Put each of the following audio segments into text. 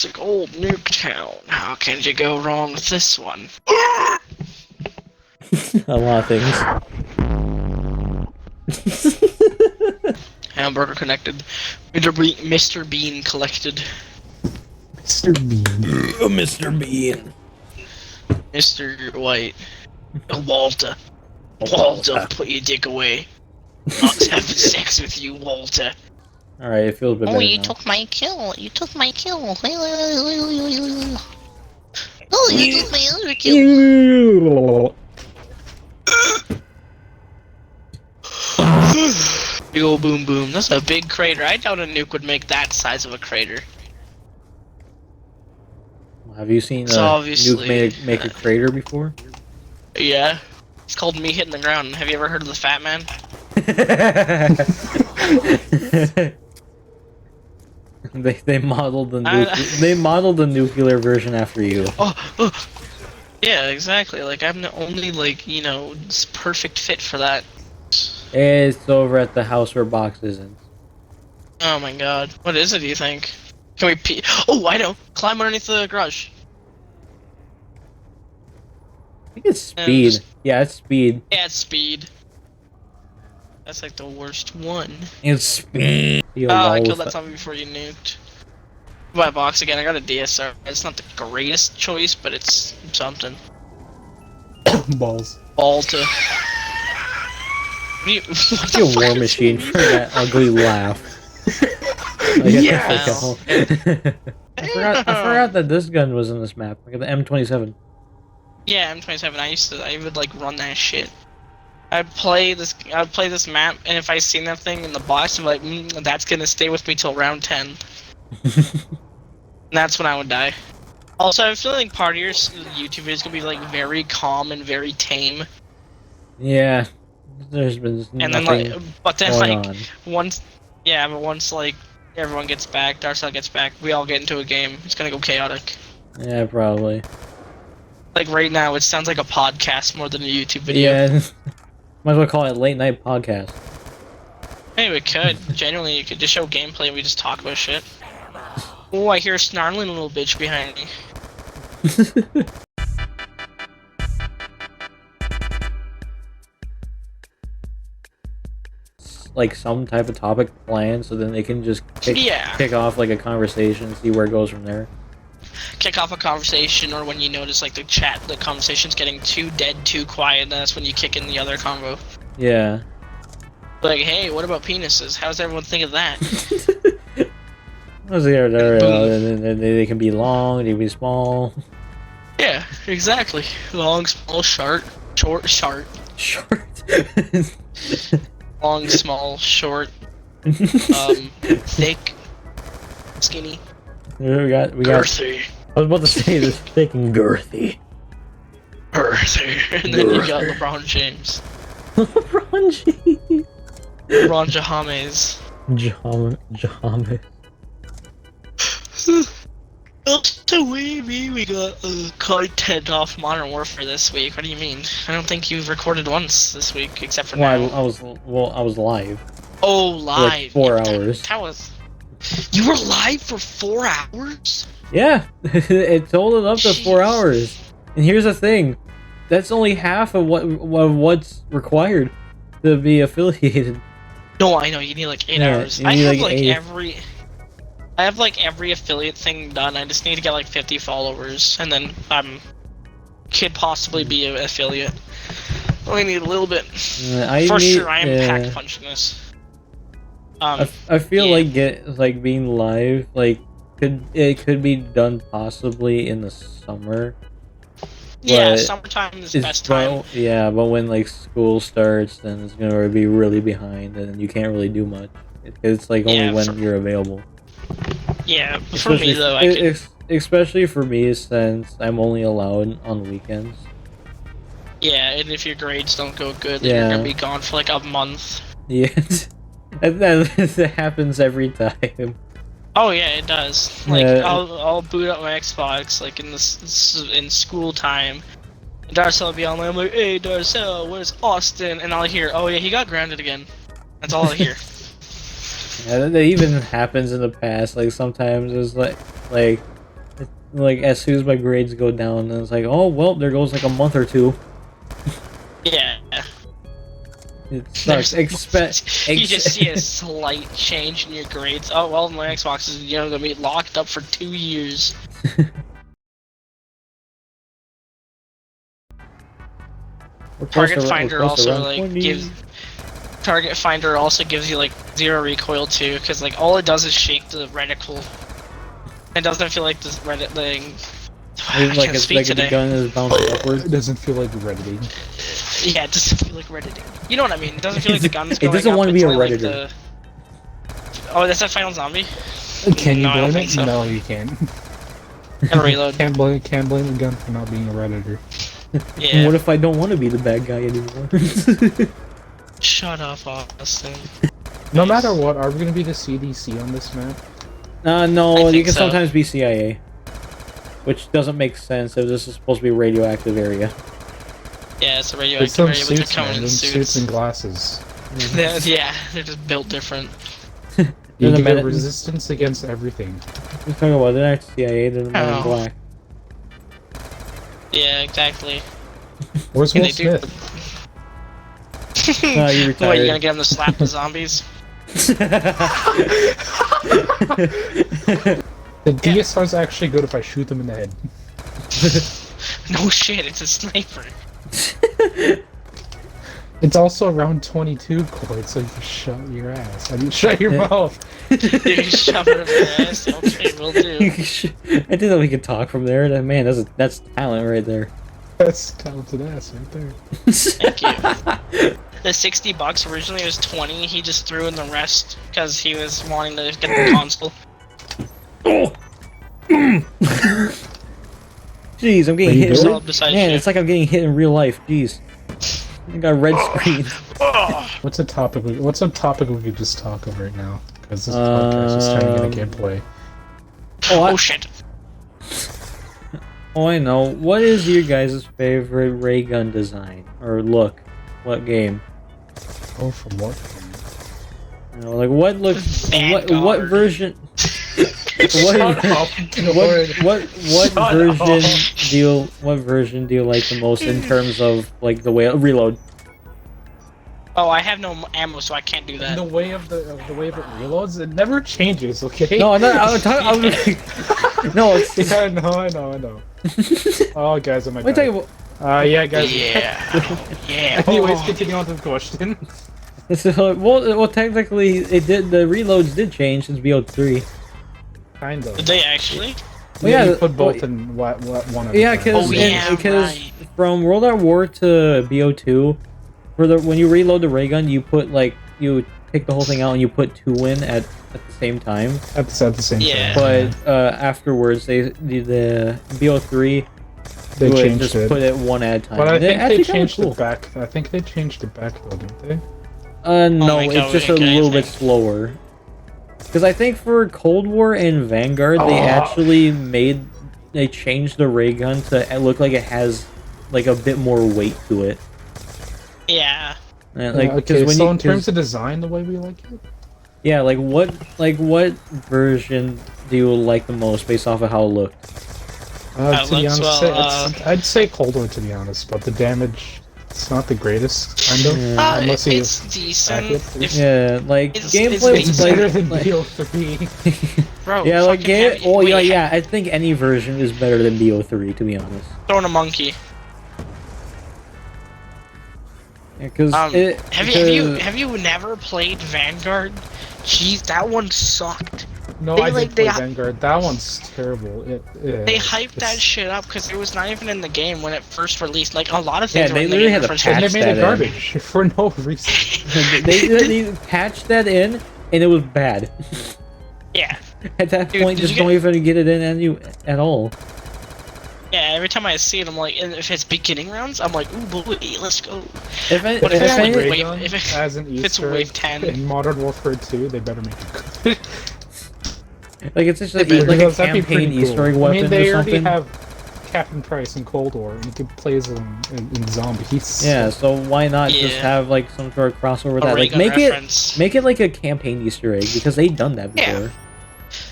It's like old Nuketown. How can you go wrong with this one? A lot of things. Hamburger connected. Mr. Bean collected. Mr. Bean. Oh, Mr. Bean. Mr. White. Walter. Walter, put your dick away. Not having sex with you, Walter. Alright, it feels a bit better you now. took my kill. You took my kill. Oh, you took my other kill. Big ol' boom boom. That's a big crater. I doubt a nuke would make that size of a crater. Have you seen So a obviously- nuke make a crater before? Yeah. It's called me hitting the ground. Have you ever heard of the Fat Man? they modeled the nuclear version after you. Oh. Yeah, exactly. Like, I'm the only, like, you know, perfect fit for that. It's over at the house where Box isn't. Oh my god. What is it, do you think? Can we pee? Oh, I know! Climb underneath the garage. I think it's speed. Yeah, it's speed. Yeah, it's speed. That's like the worst one. It's speed. Oh, I killed that zombie before you nuked. Buy Box again, I got a DSR. It's not the greatest choice, but it's something. balls. Balta. What Like a war machine for that ugly laugh. Yes! I forgot that this gun was in this map. Like the M27. Yeah, M27. I would like run that shit. I'd play this map, and if I seen that thing in the box, I'm like, that's gonna stay with me till round 10. And that's when I would die. Also, I have a feeling part of your YouTube is gonna be like very calm and very tame. Yeah, there's been And then nothing like, but then going like on. once like everyone gets back, Darcel gets back, we all get into a game. It's gonna go chaotic. Yeah, probably. Like right now, it sounds like a podcast more than a YouTube video. Yeah, might as well call it late night podcast. Hey, we could. Genuinely, you could just show gameplay and we just talk about shit. Oh, I hear a snarling little bitch behind me. Like some type of topic planned, so then they can just Yeah. kick off like a conversation, see where it goes from there. Kick off a conversation, or when you notice like the conversation's getting too dead, too quiet, and that's when you kick in the other convo. Yeah. Like, hey, what about penises? How does everyone think of that? They can be long, they can be small. Yeah, exactly. Long, small, short. Short. Long, small, short. Thick, skinny. we got. Girthy. I was about to say this thick and girthy. Girthy. And then you got LeBron James. LeBron James. LeBron James. James. So we got content off Modern Warfare this week. What do you mean? I don't think you've recorded once this week, except for now. I was live. Oh, For live. like 4 Yeah, hours. That was. You were live for 4 hours? Yeah, it totaled up to 4 Jeez. hours. And here's the thing, that's only half of what's required to be affiliated. No, I know you need like 8 Yeah, hours. you I need, have like, like 8. I have like every affiliate thing done. I just need to get like 50 followers, and then could possibly be an affiliate. Only need a little bit. Sure, I am pack punching this. I feel yeah. like being live could be done possibly in the summer. Yeah, but summertime is the best time. But when like school starts, then it's gonna be really behind, and you can't really do much. It's like only Yeah, when you're available. Yeah, for me though, I can. Especially for me, since I'm only allowed on weekends. Yeah, and if your grades don't go good, then Yeah. you're gonna be gone for like a month. Yeah, that happens every time. Oh yeah, it does. Like Yeah. I'll boot up my Xbox like in school time. And Darcel will be online. I'm like, hey Darcel, where's Austin? And I'll hear, oh yeah, he got grounded again. That's all I hear. Yeah, that even happens in the past. Like sometimes it's like like as soon as my grades go down, and it's like, oh well, there goes like a month or two. Yeah. It starts You just see a slight change in your grades. Oh well, my Xbox is gonna be locked up for 2 years. Target Finder also like gives. Target Finder also gives you like 0 recoil too, because like all it does is shake the reticle. It doesn't feel like this Reddit thing. I It's like can't it's speak like today. the gun is bouncing It upwards. doesn't feel like Redditing. Yeah, it doesn't feel like Redditing. You know what I mean? It doesn't feel like the gun's It going doesn't up, want to it's be a only, like, Redditor. Oh, that's that Final Zombie? Can you No, I don't blame think it? so. No, you can't. And reload. Can't blame the gun for not being a Redditor. Yeah. What if I don't want to be the bad guy anymore? Shut up, Austin. No matter what, are we gonna be the CDC on this map? No, I you think can so. sometimes be CIA. Which doesn't make sense if this is supposed to be a radioactive area. Yeah, it's a It's radioactive some area, but they're suits, coming man. in Them suits. suits and glasses. Yeah, they're just built different. You Doesn't can get matter. resistance against everything. We're talking about the next CIA, they're the men in Oh. black. Yeah, exactly. Where's And Will they do- Smith? You What, you retired. gonna get him to slap the zombies? The DSR's actually good if I shoot them in the head. No shit, it's a sniper. It's also around 22 cord, so you can shut your ass. I mean, shut your Yeah. mouth. You shove it up your ass. Okay, will do. I didn't know we could talk from there. Man, that's talent right there. That's talented ass right there. Thank you. The $60 originally was 20. He just threw in the rest because he was wanting to get the console. Jeez, I'm Are getting you hit. good? All besides Man, you. it's like I'm getting hit in real life. Jeez, I got a red screen. What's a topic? What's a topic we could just talk of right now? Because this podcast is turning into gameplay. Oh shit. Oh, I know. What is your guys' favorite ray gun design or look? What game? Oh, from what? You know, like what looks? What Vanguard. version? Shut up, Lord. What Shut version what version do you like the most in terms of like the way reload? Oh, I have no ammo, so I can't do In that. the way of the way of it reloads, it never changes. Okay. No, I'm not. I'm talking. No, it's. Yeah, I know. Oh, guys, am I? Let me tell you. Yeah, guys. Yeah. Yeah. Anyways, Oh. continue on to the question. So, well, technically, it did. The reloads did change since BO3. Kind of. Did they actually? Well, yeah, yeah, you put both well, in one of Yeah, them. Oh, yeah, because right. from World at War to BO2, for the when you reload the ray gun, you put like you take the whole thing out and you put 2 in at the same time. at the same Yeah. time. But afterwards, the BO3 They would changed just it. put it 1 at a time. But I And it think they actually kinda changed cool. it back. I think they changed it back though, didn't they? No, my it's God, just a okay, little I bit think- slower. Because I think for Cold War and Vanguard, they actually they changed the ray gun to look like it has like a bit more weight to it. Yeah. Like, okay, when so you, in terms 'cause- of design, the way we like it, yeah, like what version do you like the most based off of how it looked? to be looks honest, well, I'd say Cold War to be honest, but the damage, it's not the greatest, kind of. Yeah. Unless you It's decent. Packet. If, Yeah, like It's- gameplay it's was better like, than like BO3. bro, yeah, like fucking game. heavy- Oh yeah, wait, yeah. I think any version is better than BO3 to be honest. Throwing a monkey. Because Have you never played Vanguard? Jeez, that one sucked. No, They, I like, did play they- Vanguard. That one's terrible. They hyped that shit up because it was not even in the game when it first released. Like a lot of Yeah, things. they were in the literally game had to first And patch they made that it in. garbage for no reason. they patched that in, and it was bad. Yeah, At that Dude, point, did just you don't even get it in at all. yeah. Every time I see it, I'm like, and if it's beginning rounds, I'm like, ooh boy, let's go. If, I, But if, if it's any- like Ray wait, gun if it- as an if it's Easter wave egg 10. in Modern Warfare 2, they better make it good. like it's just They better- like a Because that'd be campaign pretty Easter cool. egg I weapon mean, they or already something. have Captain Price in Cold War, and you can play as him in Zombies. Yeah, so why not just Yeah. have like some sort of crossover with A that? ray Like gun make reference. it like a campaign Easter egg because they've done that Yeah. before.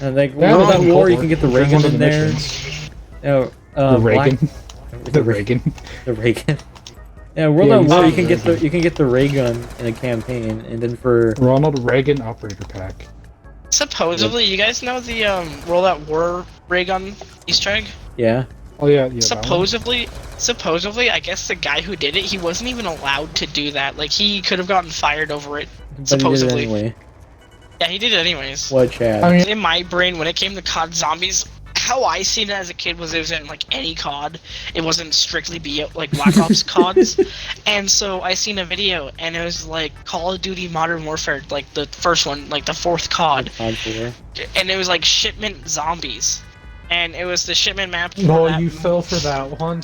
And like Yeah, World at in War, Cold you can get the ray That's gun one of in the there. missions. Oh, The Reagan. Black- The Reagan. The ray gun. Yeah, World Yeah, at you War, said you can get the ray gun in a campaign, and then for Ronald Reagan Operator Pack. Supposedly, you guys know the World at War ray gun Easter egg? yeah, Oh yeah, yeah. Supposedly, I guess the guy who did it, he wasn't even allowed to do that. Like, he could have gotten fired over it. but Supposedly. he did it anyway. Yeah, he did it anyways. What, Chad? I mean, In my brain, when it came to COD Zombies, how I seen it as a kid was it was in like any COD. It wasn't strictly like Black Ops CODs. And so I seen a video, and it was like Call of Duty Modern Warfare, like the first one, like the fourth COD. COD 4. And it was like Shipment Zombies. And it was the Shipment map. for oh, that you fell for that one.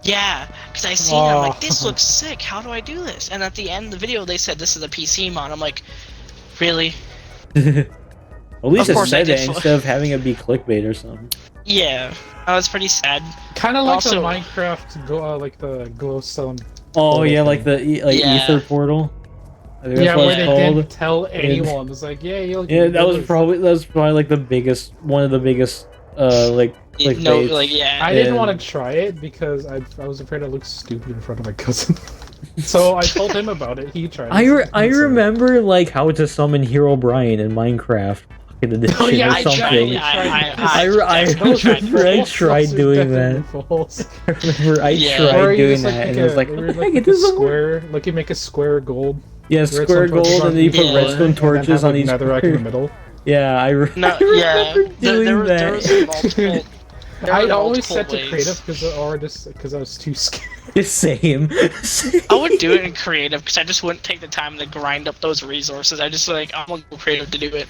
Yeah, because I seen it, I'm like, Oh. this looks sick, how do I do this? And at the end of the video, they said this is a PC mod. I'm like, really? At least Of it course I said did it fl- instead of having it be clickbait or something. Yeah, that was pretty sad. Kind of like Also- the Minecraft, like the glowstone. Oh Portal yeah, like thing. the Yeah. ether portal. I think that's Yeah, what where it's they called. didn't tell anyone. It was like, yeah, you'll. Yeah, that was this. probably like the biggest, one of the biggest, like No, baits. like, yeah. I didn't Yeah. want to try it because I was afraid I looked stupid in front of my cousin. So I told him about it. He tried. I remember like how to summon Hero Brian in Minecraft Pocket Edition Oh, yeah, or I tried- something. I tried doing that. I remember I Yeah. tried doing that, and it was like, what the heck? It doesn't work. square. Like you make a square gold. Yeah, redstone square torches gold, on and then you each put Yeah. redstone and then torches have, on like, each. netherrack in the middle. Yeah, I No, yeah. remember doing There that. was multiple. there I were always multiple set to ways. creative because I was too scared. Same. I would do it in creative because I just wouldn't take the time to grind up those resources. I just like I'm gonna go creative to do it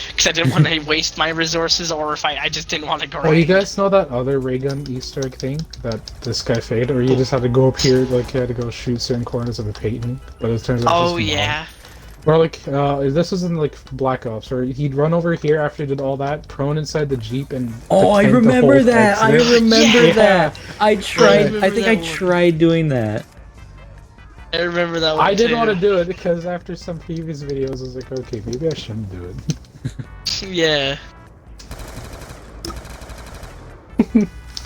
because I didn't want to waste my resources, or if I just didn't want to grind. Oh, you guys know that other ray gun Easter egg thing that this guy fade, or you just had to go up here, like you had to go shoot certain corners of a painting, but it turns out. Oh just yeah. Or like, this was in like Black Ops, where he'd run over here after he did all that, prone inside the Jeep and. Oh, I pretend to remember hold that. I exit. remember Yeah. that. I tried. remember I think that I one. tried doing that. I remember that one. I didn't too. want to do it because after some previous videos, I was like, okay, maybe I shouldn't do it. Yeah.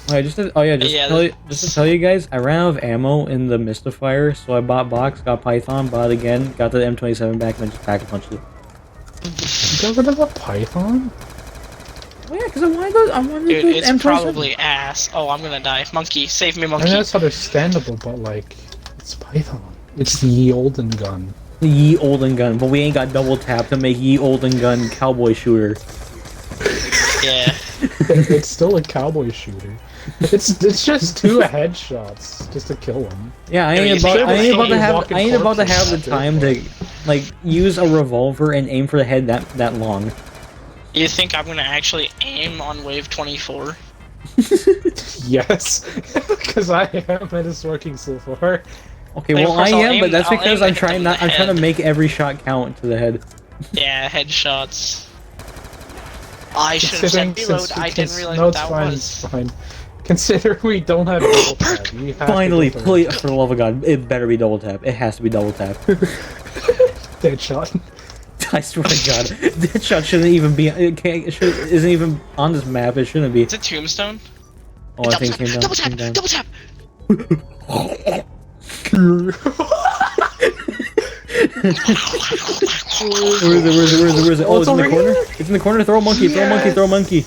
Alright, just to Yeah, tell you guys, I ran out of ammo in the Mystifier, so I bought box, got Python, bought it again, got the M27 back, and then just pack a bunch of it. You got rid of a Python? Oh yeah, because I wanted Dude, the it's M27. probably ass. Oh, I'm gonna die. Monkey, save me, I monkey. mean, that's understandable, but like, it's Python. It's the ye olden gun. The Ye Olden Gun, but we ain't got double tap to make Ye Olden Gun cowboy shooter. Yeah. It's still a cowboy shooter. It's just two headshots just to kill him. Yeah, I Yeah, ain't you about should I ain't about to be have walking I ain't about to corpses have the out time there. to like use a revolver and aim for the head that long. You think I'm gonna actually aim on wave 24? Yes, because I am, and it's working so far. Okay, Like, well of course, I I'll am, aim- but that's I'll because aim I'm to trying hit them not in I'm the trying to head. make every shot count to the head. Yeah, headshots. I should have said Considering reload. I didn't realize no, what it's that fine, was. it's fine. Consider we don't have double tap. We have to Finally, go for please, for the love of God, it better be double tap. It has to be double tap. Deadshot. I swear to God, that shot shouldn't even be. Isn't even on this map. It shouldn't be. It's a tombstone. Oh, I think it came down. Double came tap! down. Double tap! Where is it? Oh, it's in the corner. It's in the corner. Throw a monkey. Throw a monkey. Throw a monkey.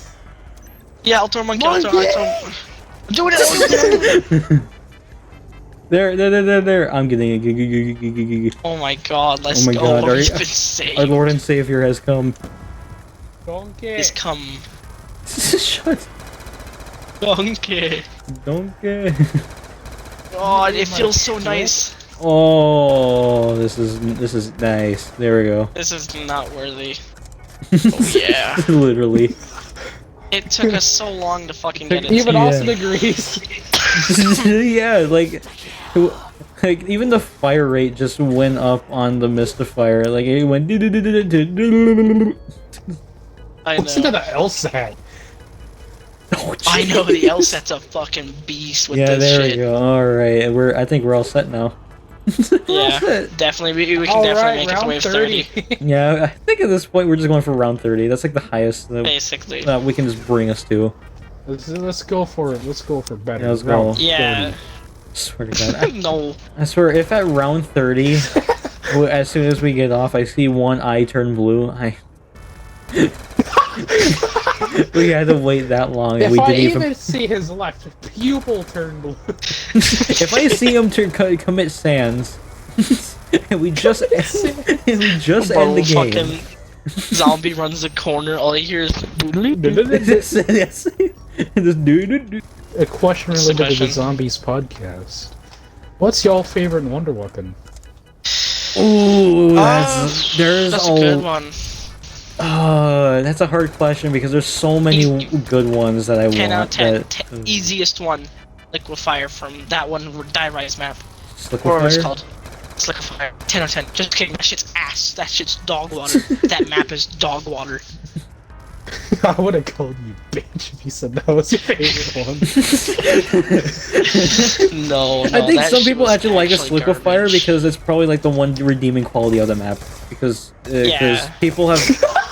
Yeah, I'll throw a monkey. I'll throw. I'm doing it! There. I'm getting it. Oh my god, let's Oh my go. God, He's our been saved. Our Lord and Savior has come. Donkey. He's come. Shut. Donkey. Don't get. God, it feels so nice. Oh, this is nice. There we go. This is not worthy. Oh yeah. Literally. It took us so long to fucking get it. Even Yeah. Austin agrees. Yeah, like even the fire rate just went up on the Mystifier. Like it went. I Listen to know. the LSAT. I know the LSAT's a fucking beast with Yeah, this there shit. we go. All right, I think we're all set now. Yeah, set. definitely. We can definitely make it to wave 30. Yeah, I think at this point we're just going for round 30. That's like the highest that Basically. we can just bring us to. Let's go for it. Let's go for better. Yeah, let's go. Round Yeah. 40. Swear to God. No. I swear, if at round 30, as soon as we get off, I see one eye turn blue, we had to wait that long, and If we I didn't even see his left pupil turn blue. If I see him commit sands, and we just Bro, end the game. fucking zombie runs the corner, all you hear is... Yes. Just do. A question related to the Submission. Zombies podcast. What's y'all favorite Wonder Weapon? Ooh, That's a good one. That's a hard question because there's so many good ones that I 10 out want. of 10. Easiest one. Liquefire from that one Die Rise map. Slick Whatever it's Fire? called. It's Liquefire. 10 out of 10. Just kidding. That shit's ass. That shit's dog water. That map is dog water. I would have called you bitch if you said that was your favorite one. No, I think that some shit people was actually like a Liquefire garbage. because it's probably like the one redeeming quality of the map. Because Yeah. people have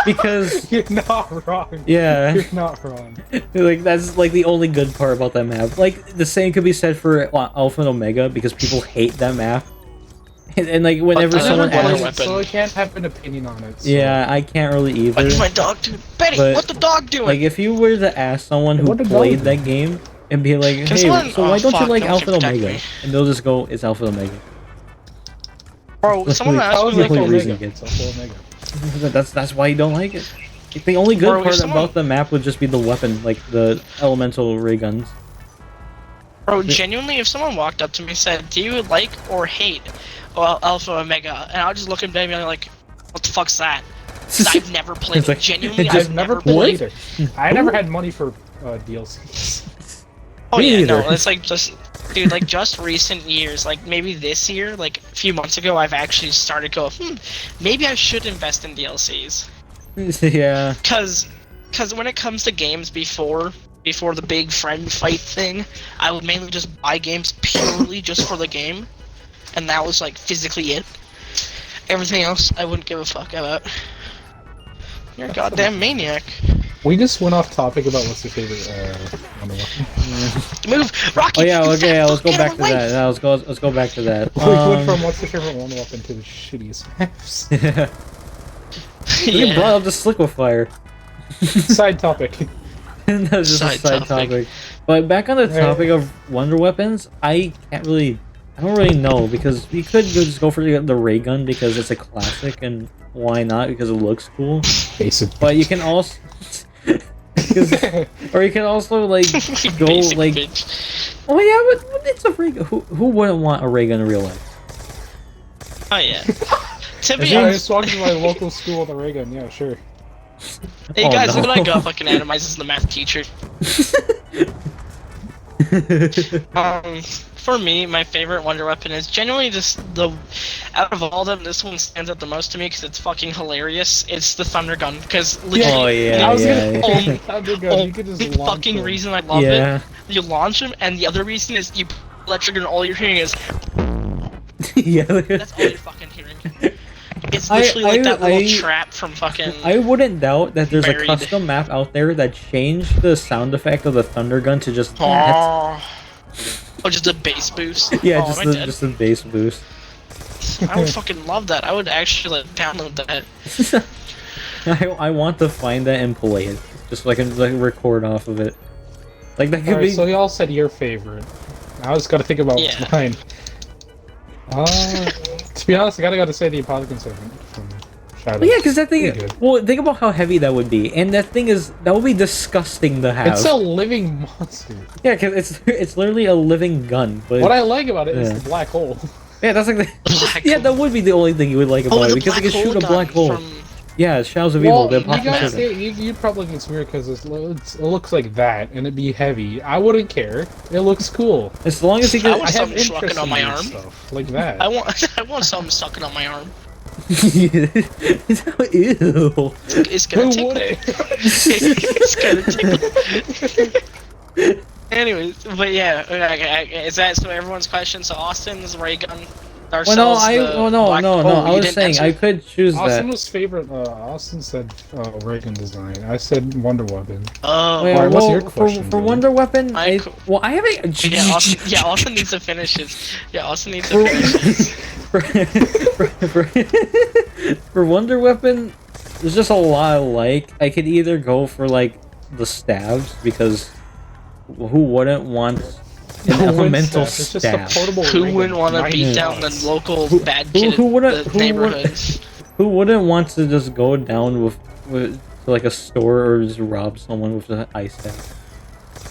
because You're not wrong. yeah. You're not wrong. Like that's like the only good part about that map. Like the same could be said for Alpha and Omega because people hate that map. And like whenever I someone never played asks, it. So I can't have an opinion on it. So. yeah, I can't really either. What's my dog doing? Betty, But, what the dog doing? Like if you were to ask someone who What did played Dog do? that game and be like, Can hey, someone- so why oh, don't you fuck, like no one Alpha can and protect Omega? me. And they'll just go, it's Alpha and Omega. Bro, someone That's asked How's me the it like, only Omega? reason. It's also Omega. That's why you don't like it. Like, the only good Bro, if part someone- about the map would just be the weapon, like the elemental ray guns. bro, genuinely, if someone walked up to me and said, do you like or hate Alpha Omega? And I'll just look at them and be like, what the fuck's that? 'Cause I've never played It's it. like- Genuinely, just- I've I've never played played it. I never had money for DLCs. Oh Me yeah, no, either. it's like just, dude, like just recent years, like maybe this year, like a few months ago, I've actually started to go, maybe I should invest in DLCs. Yeah. Cause when it comes to games before the big friend fight thing, I would mainly just buy games purely just for the game, and that was like physically it. Everything else, I wouldn't give a fuck about. You're a goddamn maniac. We just went off topic about what's your favorite Wonder Weapon. Move, Rocky. Oh yeah, you okay, fat let's go fuck, back get to away. that. Now, let's go back to that. We went from what's your favorite Wonder Weapon to the shittiest maps. You Yeah. brought up the Liquefire. Side topic. That was just a Side side topic. topic. But back on the Right. topic of wonder weapons, I don't really know because we could just go for the ray gun because it's a classic and why not because it looks cool. Basic. But you can also, or you can also like go Basic like, bitch. oh yeah, but it's a ray gun. Who wouldn't want a ray gun in real life? Oh yeah. To be Yeah, I honest, just walked to my local school with a ray gun. Yeah, sure. hey Oh, guys, no. look what I got. Fucking Atomizes the math teacher. For me, my favorite wonder weapon is genuinely just out of all of them, this one stands out the most to me because it's fucking hilarious. It's the Thunder Gun, because Oh yeah, I was yeah. gonna yeah. Thunder gun. You could just the launch fucking them. reason I love Yeah. it, you launch them, and the other reason is you electric and all you're hearing is, Yeah. that's all you're fucking hearing. It's literally like that little trap from fucking... I wouldn't doubt that there's Buried. a custom map out there that changed the sound effect of the thunder gun to just that. Oh, just a bass boost? Yeah, Oh, just am I the dead? just the bass boost. I would fucking love that. I would actually like, download that. I want to find that and play it, just so I can like record off of it. Like that could Alright, be. so y'all said your favorite. I just gotta think about Yeah. what's mine. To be honest, I gotta say the Apothicon Servant from Shadow. Well, yeah, because that thing. Pretty good. Well, think about how heavy that would be, and that thing is that would be disgusting to have. It's a living monster. Yeah, because it's literally a living gun. But What I like about it is Yeah. the black hole. yeah, that's like the, Black yeah, hole. that would be the only thing you would like about Oh, it the because black you can shoot a gun black hole. From... Yeah, Shadows of Well, Evil. you The Apothicon guys, Servant. you probably think it's weird because it looks like that and it'd be heavy. I wouldn't care. It looks cool. As long as you I can. want I have something interest sucking on in my weird arm. stuff like that. I want something sucking on my arm. Ew. It's gonna Who tickle. would it? It's gonna tickle. Anyways, but yeah, okay, is that so? Everyone's question. So Austin's ray gun, Dark Well, no, Souls, the no, Black- no, no. Oh, I you was didn't saying answer? I could choose Austin that. was favorite. Austin said Reagan design. I said Wonder Weapon. Oh, Wait, Alright, what's well, your question, for Billy? Wonder Weapon, I co- well, I haven't. yeah, Austin needs to finish his. Yeah, Austin needs to finish his. For Wonder Weapon, there's just a lot I like. I could either go for like the stabs because who wouldn't want an No, elemental it's just a stab? portable Who ring wouldn't of want to 90 beat down the shots. local bad who kid wouldn't- in the who neighborhood? Who wouldn't want to just go down with to like a store or just rob someone with an ice staff?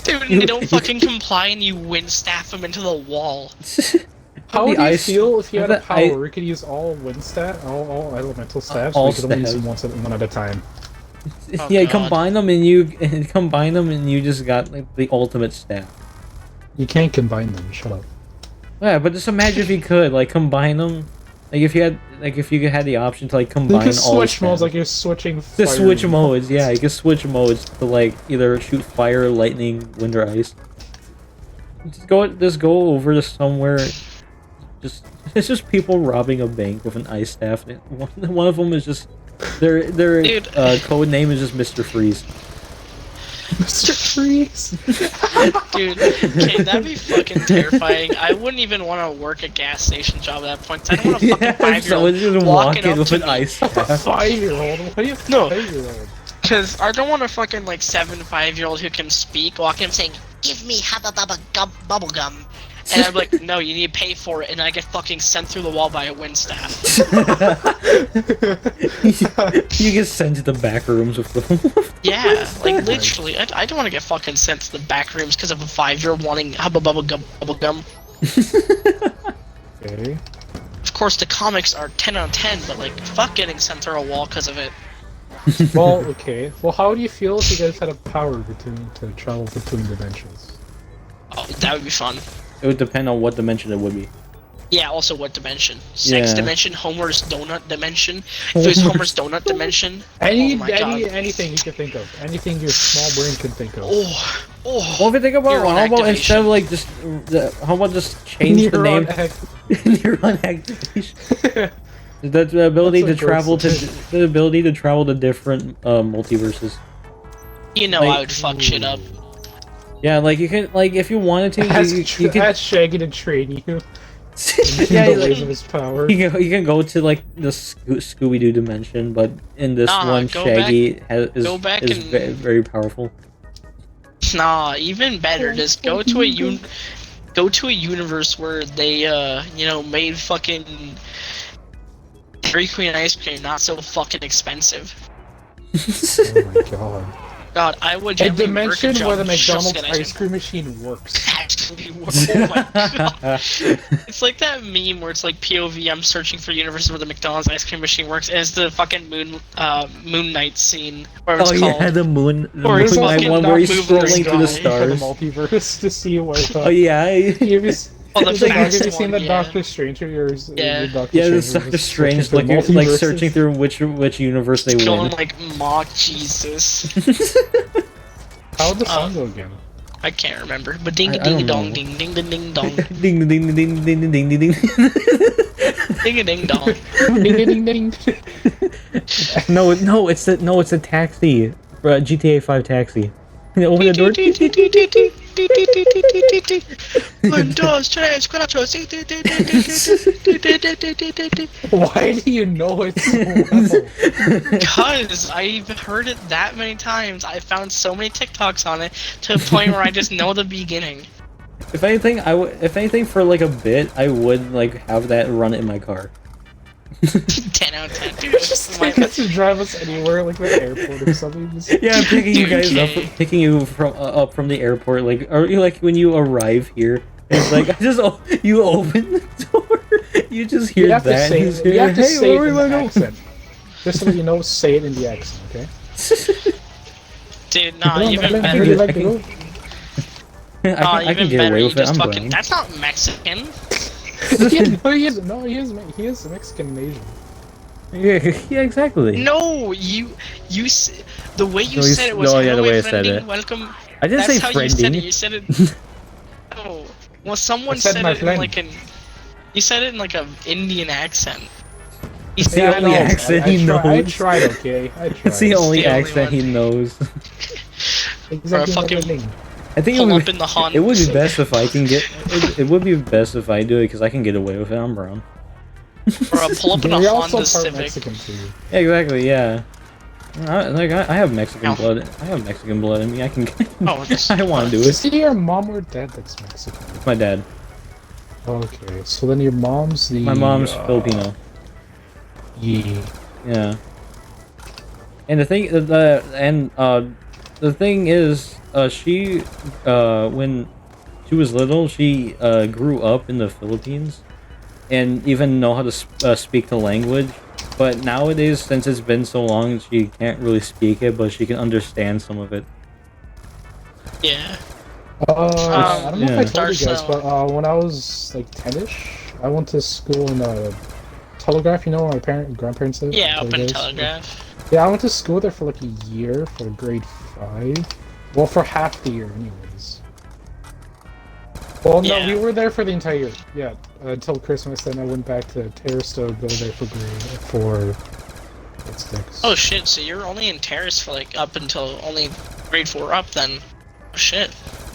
Dude, they don't fucking comply and you wind staff them into the wall. How would The you ice- feel if you had a the i- power? You could use all wind stat, all elemental stabs, all but you could only use stabs. them one at a time. Oh, Yeah, God. combine them and you just got like the ultimate staff. You can't combine them. Shut up. Yeah, but just imagine if you could like combine them, like if you had the option to like You combine could all switch the modes stabs. like you're switching. To fire switch and- modes, yeah, you can switch modes to like either shoot fire, lightning, wind, or ice. Just go over to somewhere. Just it's just people robbing a bank with an ice staff. One of them is just their Dude. code name is just Mr. Freeze. Mr. Freeze. Dude, okay, that'd be fucking terrifying. I wouldn't even want to work a gas station job at that point. I don't want a fucking Yeah, 5-year-old someone's just walking walking up with to an me. ice A staff. 5-year-old. What do you? No. 5-year-old. Because I don't want a fucking like 5-year-old who can speak walking up saying, "Give me hubba bubba gum bubble gum," and I'm like, "No, you need to pay for it," and I get fucking sent through the wall by a wind staff. You get sent to the back rooms with them. Yeah, like literally, I don't want to get fucking sent to the back rooms because of a 5-year-old wanting hubba bubba gum bubble gum. Okay. Of course, the comics are 10 out of 10, but like, fuck getting sent through a wall because of it. Well, okay. Well, how do you feel if you guys had a power to travel between dimensions? Oh, that would be fun. It would depend on what dimension it would be. Yeah, also what dimension? Sex Yeah. dimension, Homer's donut dimension. If it was Homer's donut dimension, oh my god. Anything you can think of. Anything your small brain can think of. Oh, Well, if you think about Neuron how about instead of activation. like just how about just change the name neuron activation? The ability That's to a travel to gross- the ability to travel to different multiverses. You know Like- I would fuck shit up. Yeah, like you can like if you wanted to, you could Ask Shaggy to train you. yeah, the like, ways of his power. you can go to like the Scooby Doo dimension, but in this Nah, one, go Shaggy go back is and- very powerful. Nah, even better. Just go to a universe where they made fucking Dairy Queen ice cream not so fucking expensive. Oh my god. God, I would A genuinely work a dimension job where the just McDonald's to get ice cream machine works. Actually work. Oh my god. It's like that meme where it's like POV, I'm searching for universes where the McDonald's ice cream machine works, and it's the fucking Moon Knight scene, whatever it's Oh called. yeah, the moon Or it's Moon Knight fucking one where he's not moving scrolling through the dry. For the stars. multiverse to see what. Oh yeah, Have you Oh, the have you fast seen one, the yeah. Doctor Strange or yours? Yeah. yeah. It's Doctor Strange, like you're like searching through which universe they Going win. like, mock Jesus. How'd the song go again? I can't remember, but ding I a ding a don't dong, know. ding ding ding ding dong, Ding ding ding ding ding ding ding ding ding. ding a ding dong. Ding ding ding. No, it's a taxi. GTA 5 taxi. Open the door. Windows, tres, cuatro, Why do you know it so well? Because I've heard it that many times. I found so many TikToks on it to a point where I just know the beginning. If anything, if anything for like a bit, I would like have that run in my car. 10 out of 10, dude. Just take us to drive us anywhere, like the airport or something. Just- Yeah, I'm picking you guys up, Okay. picking you from up from the airport. Like, or like when you arrive here, it's like you open the door, you just hear You have to that. say and it. you You have to hey, say it where in do I the go? accent. Just so you know, say it in the accent, okay? Dude, nah, Come on, even man, better. would you like to go? I can Even get better, away you with it. just I'm fucking. Brian. That's not Mexican. He is Mexican and Asian. Yeah, exactly. No, the way you No, you said it s- was no, yeah, the "Hello, way I my said friending, it. welcome." I didn't That's say how you said it. friending. You said it. No. Well, someone I said said my it in friend. like an. He said it in like a Indian accent. He It's the said I only know. accent he I knows. tried, okay? I tried. It's the only the only accent he one. knows. Exactly what I fucking- mean. I think Pull up in the Honda. it would be best if I can get. It would be best if I do it because I can get away with it. I'm brown. Or pull up in a You're also Honda part Civic. Mexican too. Yeah, exactly. Yeah. I have Mexican Ow. blood. I have Mexican blood in me. I can. Oh, it's- I want to do Is it. it your mom or dad that's Mexican? My dad. Okay, so then your mom's the. My mom's Filipino. Yeah. Yeah. And the thing is, she when she was little, she grew up in the Philippines, and even know how to speak the language. But nowadays, since it's been so long, she can't really speak it, but she can understand some of it. Yeah. I don't know if I yeah. told you guys, Darcel. but when I was like 10ish, I went to school in Telegraph. You know where my grandparents live? Yeah, up in Telegraph. Telegraph. Yeah, I went to school there for like a year for grade 5. Well, for half the year, anyways. Well, no, Yeah. we were there for the entire year. Yeah, until Christmas. Then I went back to Terrace to go there for grade 6. Oh shit, so you're only in Terrace for like up until only grade 4 up then. Oh shit.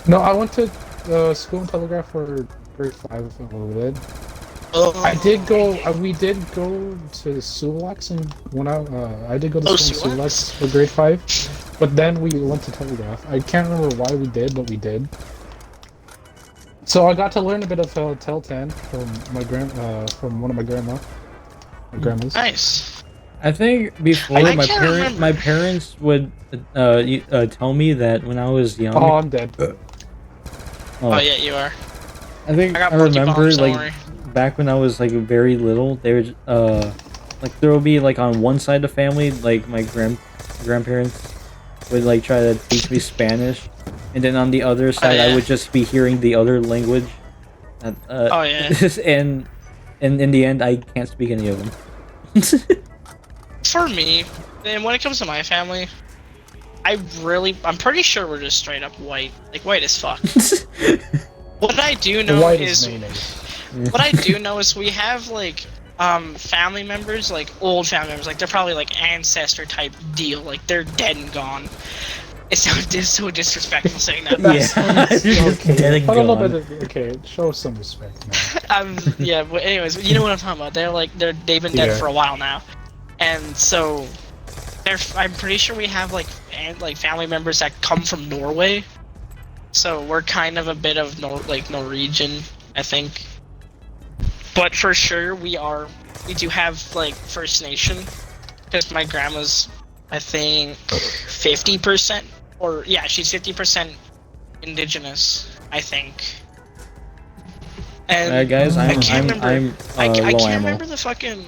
No, I went to school in Telegraph for grade 5 a little bit. I did go. We did go to Sulaks, and when I did go to school in Sulaks for grade 5, but then we went to Telegraph. I can't remember why we did, but we did. So I got to learn a bit of Teltan from from one of my grandmas. Nice. I think before I my can't remember. my parents would tell me that when I was young. Oh, I'm dead. Oh yeah, you are. I think I got I monkey remember bombs, don't like worry. back when I was like very little, they would like there will be like on one side of the family, like my grandparents would like try to teach me Spanish, and then on the other side yeah. I would just be hearing the other language. Oh, yeah. and in the end I can't speak any of them. For me, and when it comes to my family, I'm pretty sure we're just straight up white. Like white as fuck. What I do know White is is mayonnaise. what I do know is we have like family members, like old family members, like they're probably like ancestor type deal, like they're dead and gone. It's so disrespectful saying that. Yeah. Dead and Put a little gone. bit of, okay, show some respect, man. Yeah, but anyways, you know what I'm talking about. They've been dead Yeah. for a while now, and so I'm pretty sure we have like family members that come from Norway, so we're kind of a bit of Norwegian, I think. But for sure we do have like First Nation, because my grandma's I think 50%, or yeah, she's 50% indigenous, I think. And Guys, I I'm can't remember. I'm I low can't ammo. remember the fucking.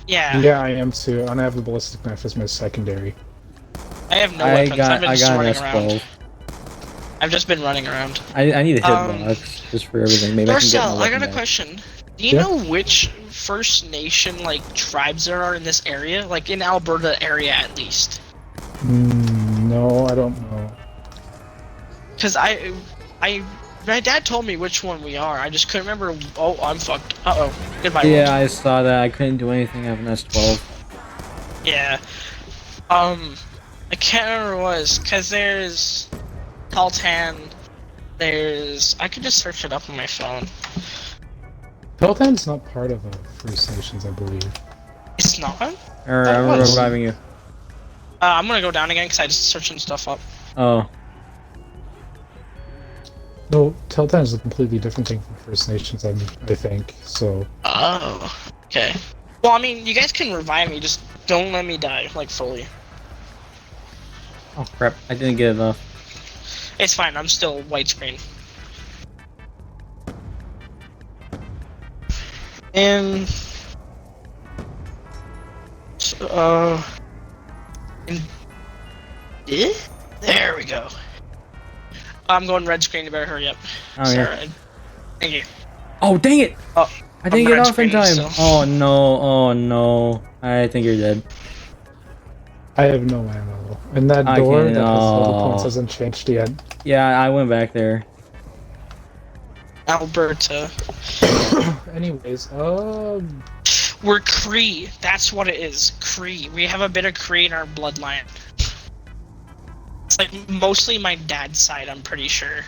Yeah, Yeah, I am too, and I have the ballistic knife as my secondary. I have no I weapons. I've got been I just got an running around. S12. I've just been running around. I need a Um, hitbox just for everything. Maybe I can get Darcel, my I got weapon a back. question. Do you Yeah? know which First Nation like tribes there are in this area? Like in Alberta area at least? No, I don't know. Cause my dad told me which one we are. I just couldn't remember. Oh, I'm fucked. Uh oh. Goodbye. Yeah, world. I saw that. I couldn't do anything. I have an S12. Yeah. I can't remember what it was, cause there's Taltan. I could just search it up on my phone. Peltan's not part of First Nations, I believe. It's not. Alright, I'm was. reviving you. I'm gonna go down again because I just searching stuff up. Oh, No, Teltan is a completely different thing from First Nations, I think. So, Oh. Okay. Well, I mean, you guys can revive me. Just don't let me die like fully. oh crap! I didn't get enough. It's fine. I'm still widescreen. And there we go. I'm going red screen. You better hurry up. Oh yeah. Sorry. Thank you. Oh dang it! Oh, I didn't I'm get red off in screening time. still. Oh no! Oh no! I think you're dead. I have no ammo. And that I door can't- that has all the oh. points hasn't changed yet. Yeah, I went back there. Alberta. Anyways, We're Cree. That's what it is. Cree. We have a bit of Cree in our bloodline. It's like mostly my dad's side, I'm pretty sure.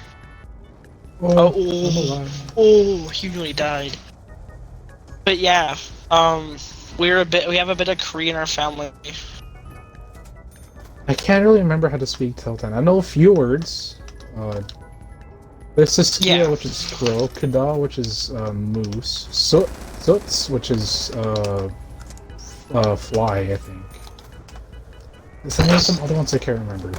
Oh, he nearly died. But yeah, we have a bit of Cree in our family. I can't really remember how to speak Tilton. I know a few words. There's Saskia, which is squirrel, Kada, which is moose, Suts, which is fly, I think. There's some other ones I can't remember.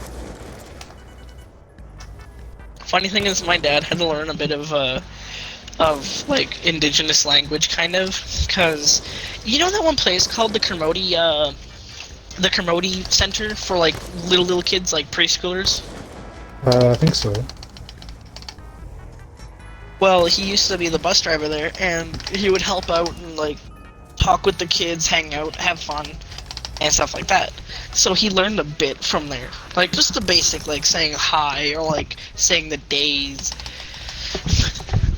Funny thing is, my dad had to learn a bit of like indigenous language, kind of, because you know that one place called the Kermode Center for like little kids, like preschoolers. I think so. Well, he used to be the bus driver there, and he would help out and like talk with the kids, hang out, have fun, and stuff like that. So he learned a bit from there, like just the basic, like saying hi or like saying the days.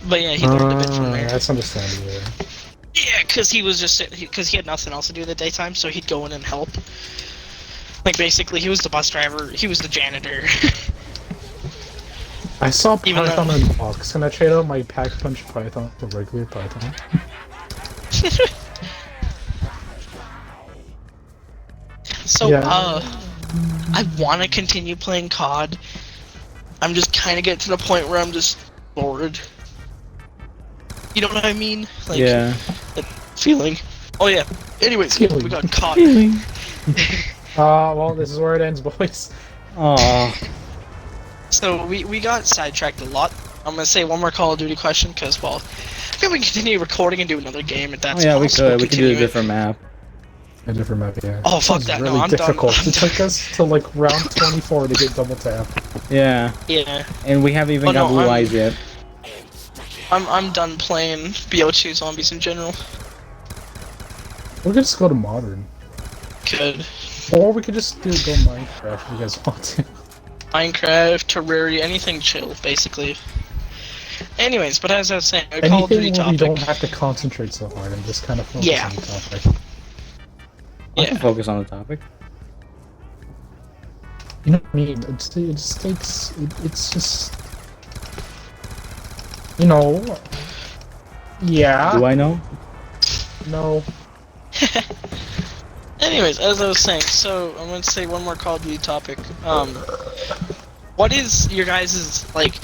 But yeah, he learned a bit from there. That's understandable. Yeah, because he was just because he had nothing else to do in the daytime, so he'd go in and help. Like basically, he was the bus driver, he was the janitor. I saw Python in the box. Can I trade out my Pack Punch Python for regular Python? So, I want to continue playing COD. I'm just kind of getting to the point where I'm just bored. You know what I mean? Like, yeah. That feeling. Oh yeah. Anyways, we got COD. Well, this is where it ends, boys. Aww. So we got sidetracked a lot. I'm gonna say one more Call of Duty question because, well, I think we can continue recording and do another game if that's yeah, possible. we could do a different map. A different map, yeah. Oh fuck that! Really no, I'm difficult. done. It took us to like round 24 to get double tap. Yeah. Yeah. And we haven't even got Blue Eyes yet. I'm done playing BO2 zombies in general. We could just go to modern. Good. Or we could just go Minecraft if you guys want to. Minecraft, Terraria, anything chill, basically. Anyways, but as I was saying, a Call of Duty anything where topic. you don't have to concentrate so hard and just kind of focus on the topic. I can focus on the topic. You know what I mean? It just takes... It's just... You know... Yeah. Do I know? No. Anyways, as I was saying, so I'm gonna say one more Call of Duty topic. What is your guys' like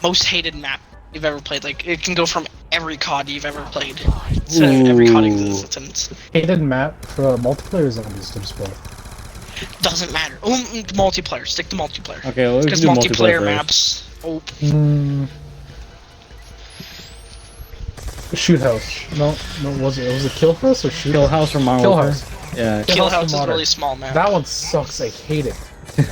most hated map you've ever played? Like it can go from every COD you've ever played. So every COD existence. Hated map for multiplayer zombies, just both. Doesn't matter. Multiplayer. Stick to multiplayer. Okay, well, we can Because do multiplayer first. maps. Oh. Shoot House. No, was it Kill House or Shoot Kill House from Modern Kill Warfare? House. Yeah. Kill House is a Modern. really small map. That one sucks. I hate it.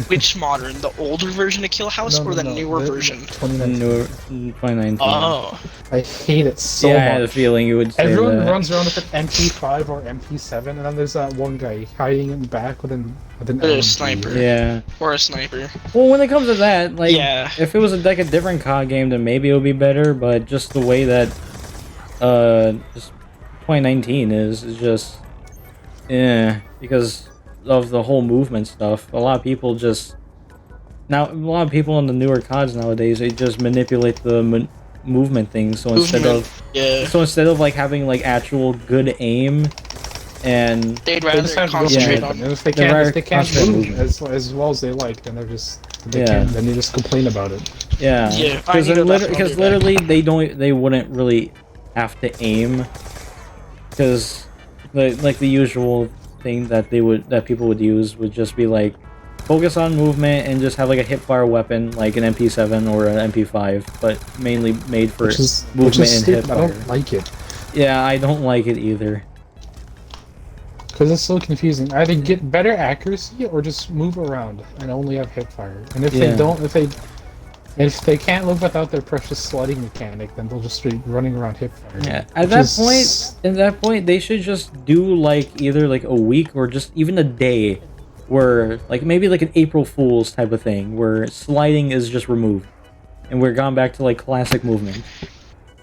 Which modern? The older version of Kill House or the newer version? 2019. Newer, 2019. Oh. I hate it so yeah, much. I had a feeling you would say Everyone that. runs around with an MP5 or MP7, and then there's that one guy hiding in the back with an Or a LMG. sniper. Yeah. Or a sniper. Well, when it comes to that, like, Yeah. if it was like a different COD game, then maybe it would be better. But just the way that, just 2019 is just, because of the whole movement stuff. A lot of people a lot of people in the newer CODs nowadays, they just manipulate the movement things. So instead of like having like actual good aim, and they'd They rather just have concentrate to on. and if they They're can't constant move movement. as well as they like, then they're just Yeah. then they just complain about it. yeah, Yeah, I need a definitely because back. literally they wouldn't really have to aim, because like the usual thing that people would use would just be like focus on movement and just have like a hipfire weapon like an MP7 or an MP5, but mainly made for Which is movement and stupid. I hipfire. don't like it. Yeah, I don't like it either. Because it's so confusing. Either get better accuracy or just move around and only have hipfire. And if Yeah. they don't, if they can't live without their precious sliding mechanic, then they'll just be running around hipfire. Yeah, at Which that is- point, they should just do like either like a week or just even a day, where like maybe like an April Fool's type of thing, where sliding is just removed, and we're gone back to like classic movement.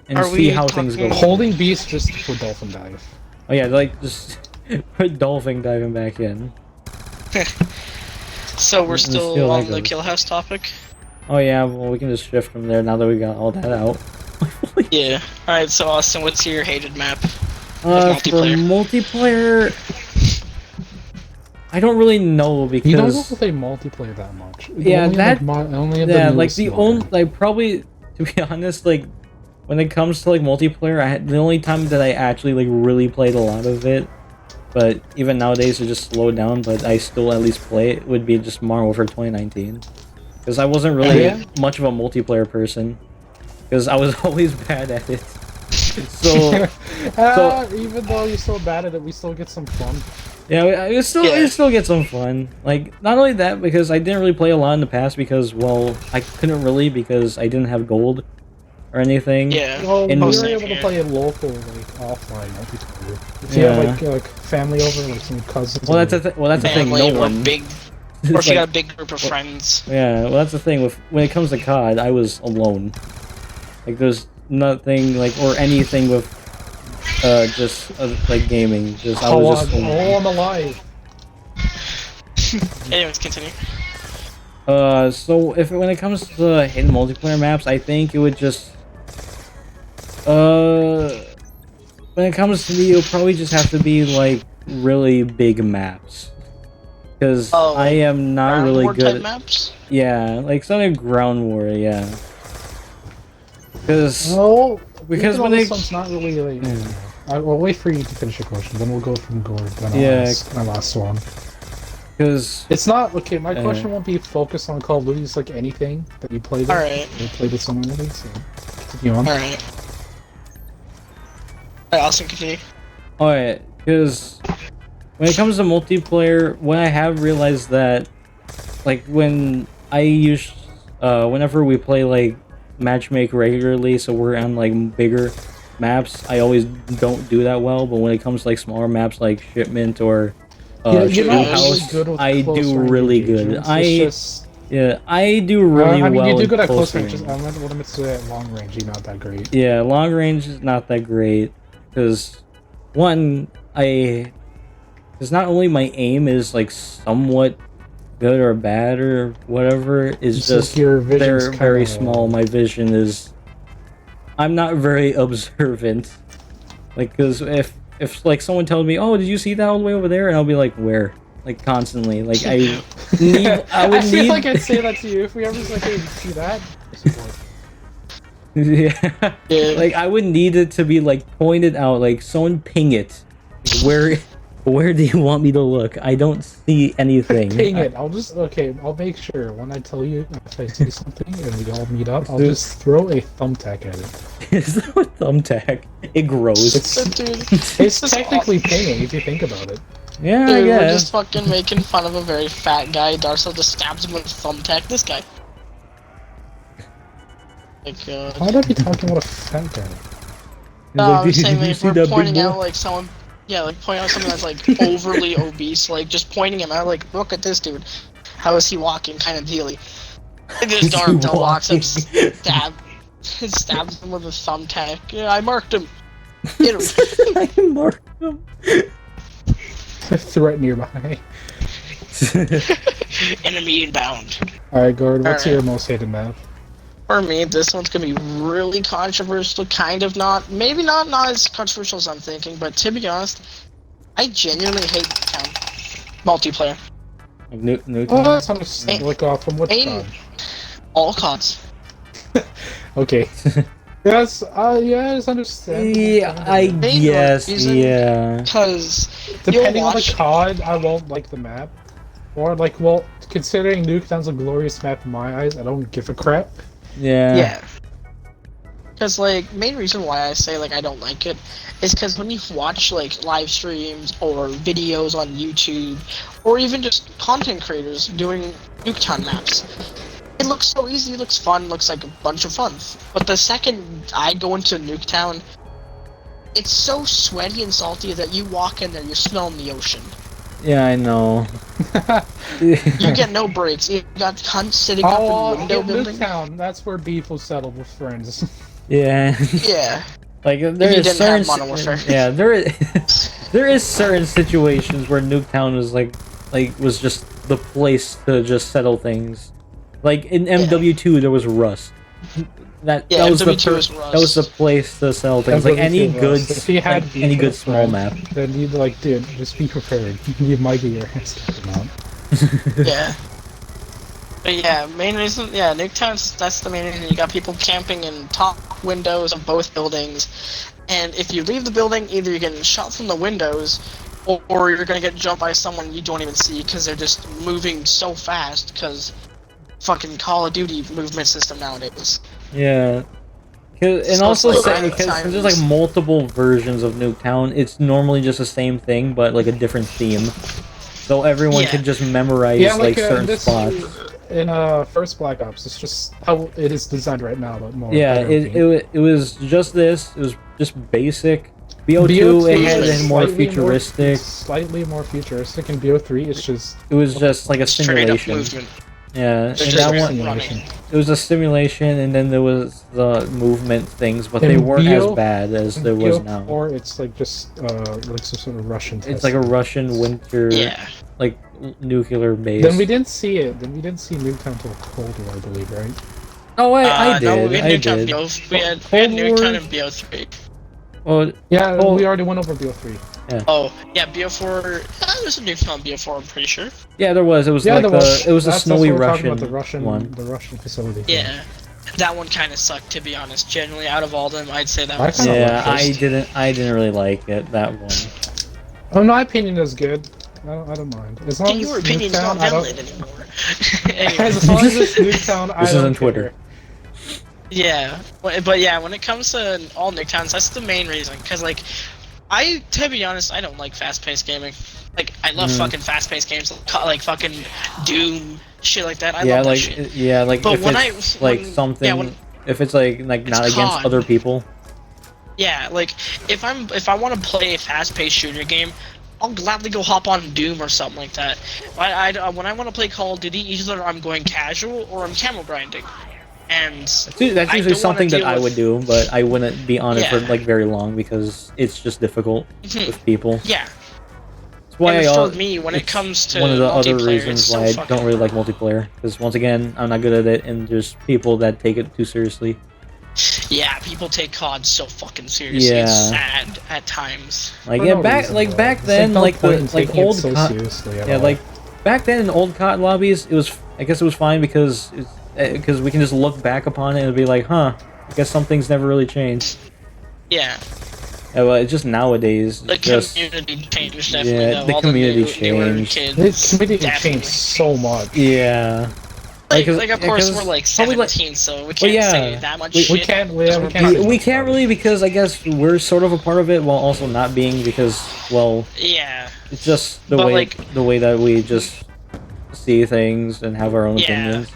and Are see we how things go. talking- Holding beast just for dolphin dive. Oh yeah, like just put dolphin diving back in. So we're Let's see still how on that the goes. kill house topic. Oh yeah, well we can just shift from there now that we got all that out. Yeah. All right. So Austin, what's your hated map? For multiplayer. multiplayer, I don't really know because You don't go play multiplayer that much. Yeah, only that- only have yeah, the like newest the mod. only like probably to be honest, like when it comes to like multiplayer, the only time that I actually like really played a lot of it, but even nowadays it just slowed down. But I still at least play it would be just Modern Warfare 2019, because I wasn't really Yeah. much of a multiplayer person, because I was always bad at it. So Even though you're so bad at it, we still get some fun. yeah, we Yeah. still get some fun. Like not only that, because I didn't really play a lot in the past because well I couldn't really because I didn't have gold or anything. Yeah. Well, In- we were Same able to here. play local, like offline multiplayer. If you Yeah. have like family over, like some cousins. Well, that's over. the thing. Family No or one. big, It's or if you like- got a big group of friends. Yeah, well, that's the thing with when it comes to COD, I was alone. Like, there's nothing like or anything with just like gaming. Just I was just alone. I'm alive. Anyways, continue. So if when it comes to hidden multiplayer maps, I think it would just when it comes to me, it'll probably just have to be like really big maps. Because Oh, I am not Ground really war good type at maps. yeah, like something ground war, yeah. Because No, Because even when though they- this one's not really like. Yeah. I'll wait for you to finish your question, then we'll go from Gord. Then I'll Yeah. ask my last one. because It's not okay. My Yeah. question won't be focused on Call of Duty. It's like anything that you played. All right. You played it somewhere lately. So continue on. All right. All right, Austin, continue. alright, because when it comes to multiplayer, when I have realized that, like when I use, whenever we play like matchmake regularly, so we're on like bigger maps, I always don't do that well. But when it comes to like smaller maps like Shipment or You're Shoot not House, really good with I close do range really good. engagements. I It's just, yeah, I do really I mean, well you do in good at close close range. range. I meant what I meant to say at long range. You're not that great. Yeah, long range is not that great because one, because not only my aim is like somewhat good or bad or whatever, it's It's just like your vision's they're very kinda- small. My vision is, I'm not very observant. Like, because if like someone tells me, "Oh, did you see that all the way over there?" and I'll be like, "Where?" Like constantly. Like I need, I would I feel need. like I'd say that to you if we ever like, hey, see that? Yeah. Yeah. Like I would need it to be like pointed out, like someone ping it. Where do you want me to look? I don't see anything. Ping it. I'll just I'll make sure when I tell you if I see something and we all meet up, I'll Dude. just throw a thumbtack at it. It's not a thumbtack. It grows. It's Dude, it's technically pinging if you think about it. Yeah, dude, yeah. we're just fucking making fun of a very fat guy. Darcel just stabs him with a thumbtack. This guy. Like, Why would I be talking about a fat guy? He's no, like, I'm "Did saying you like, if see we're that big pointing boy?" out like someone, yeah, like pointing out something that's like overly obese, like just pointing him out, like look at this dude, how is he walking, kind of dealy. And this Is he Darcel walks up, walking? stabs him with a thumbtack. Yeah, I marked him. Get him. I marked him. Threat nearby. Enemy inbound. Alright, Gord, what's Alright. your most hated map? For me, this one's gonna be really controversial. Kind of not, maybe not as controversial as I'm thinking, but to be honest, I genuinely hate town multiplayer. Like, new Oh, that's understandable. Like, from what Ain't- god? All CODs. Okay. Yes, yeah, it's understandable. Yeah, I Main guess. reason- Yeah. Because Depending you'll on the watch- COD, I won't like the map. Or, like, well, considering Nuketown's a glorious map in my eyes, I don't give a crap. Yeah. Yeah. Because, like, main reason why I say, like, I don't like it is because when you watch, like, live streams or videos on YouTube, or even just content creators doing Nuketown maps, it looks so easy, it looks fun, looks like a bunch of fun. But the second I go into Nuketown, it's so sweaty and salty that you walk in there, you're smelling the ocean. Yeah, I know. You get no breaks. You got cunts sitting up in window building. Nuketown, that's where beef was settled with friends. Yeah. Yeah. Like there you is didn't certain have Modern Warfare. yeah, there is certain situations where Nuketown was like was just the place to just settle things. Like in MW2 there was Rust. That was that was the place to sell things. Like any good any good small map. Then you'd like, dude, just be prepared. You might get your hands taken out. Yeah. But yeah, main reason, Nuketown, that's the main reason. You got people camping in top windows of both buildings, and if you leave the building, either you're getting shot from the windows, or you're gonna get jumped by someone you don't even see because they're just moving so fast, because fucking Call of Duty movement system nowadays. Yeah. And So also, it's like because there's like multiple versions of Nuketown, it's normally just the same thing, but like a different theme. So everyone can just memorize like certain spots. In first Black Ops, it's just how it is designed right now, but more. Yeah, it was just this. It was just basic. BO2 it had more futuristic. Slightly more futuristic, and BO3 it's just. It was just like a simulation. Yeah, and that one it was a simulation, and then there was the movement things, but they weren't as bad as there was now. Or it's like just like some sort of Russian. It's like a Russian winter, like nuclear base. Then we didn't see it. Then we didn't see Nuketown till Cold War, I believe, right? Oh, I did. No, we had did. We had Nuketown and BO3. Well, yeah, we already went over BO3. Yeah. Oh, yeah, BO4. There's a Nuketown BO4, I'm pretty sure. Yeah, there was. It was like it was a snowy Russian one. The Russian facility. Yeah. That one kind of sucked, to be honest. Generally, out of all of them, I'd say that one. Yeah, I didn't really like it. That one. Oh, my opinion is good. I don't mind. As long as your opinion's not valid anymore. As long as it's Nuketown, I don't care. This is on Twitter. Yeah, but yeah, when it comes to all Nuketowns, that's the main reason. Cause like, to be honest, I don't like fast-paced gaming. Like, I love fucking fast-paced games, like fucking Doom, shit like that. I love that shit. Yeah, like but if it's if it's like not against COD. other people. Yeah, like if I want to play a fast-paced shooter game, I'll gladly go hop on Doom or something like that. When I want to play Call of Duty, either I'm going casual or I'm camo grinding. And that's usually something that I would do, but I wouldn't be on it for like very long because it's just difficult with people. Yeah. That's why for me, when it comes to one of the other reasons why so I don't really like multiplayer, because once again, I'm not good at it, and there's people that take it too seriously. Yeah, people take COD so fucking seriously. Yeah. It's sad at times. Like back then, like old COD, like back then in old COD lobbies, I guess it was fine because we can just look back upon it and be like, huh, I guess some things never really changed. Yeah. Well, it's just nowadays. The community changed, definitely. Yeah, the community changed. The community changed so much. Yeah. Like of course, we're like 17, so we can't say that much shit. We can't really, because I guess we're sort of a part of it while also not being, because, well... Yeah. It's just the way that we just see things and have our own opinions.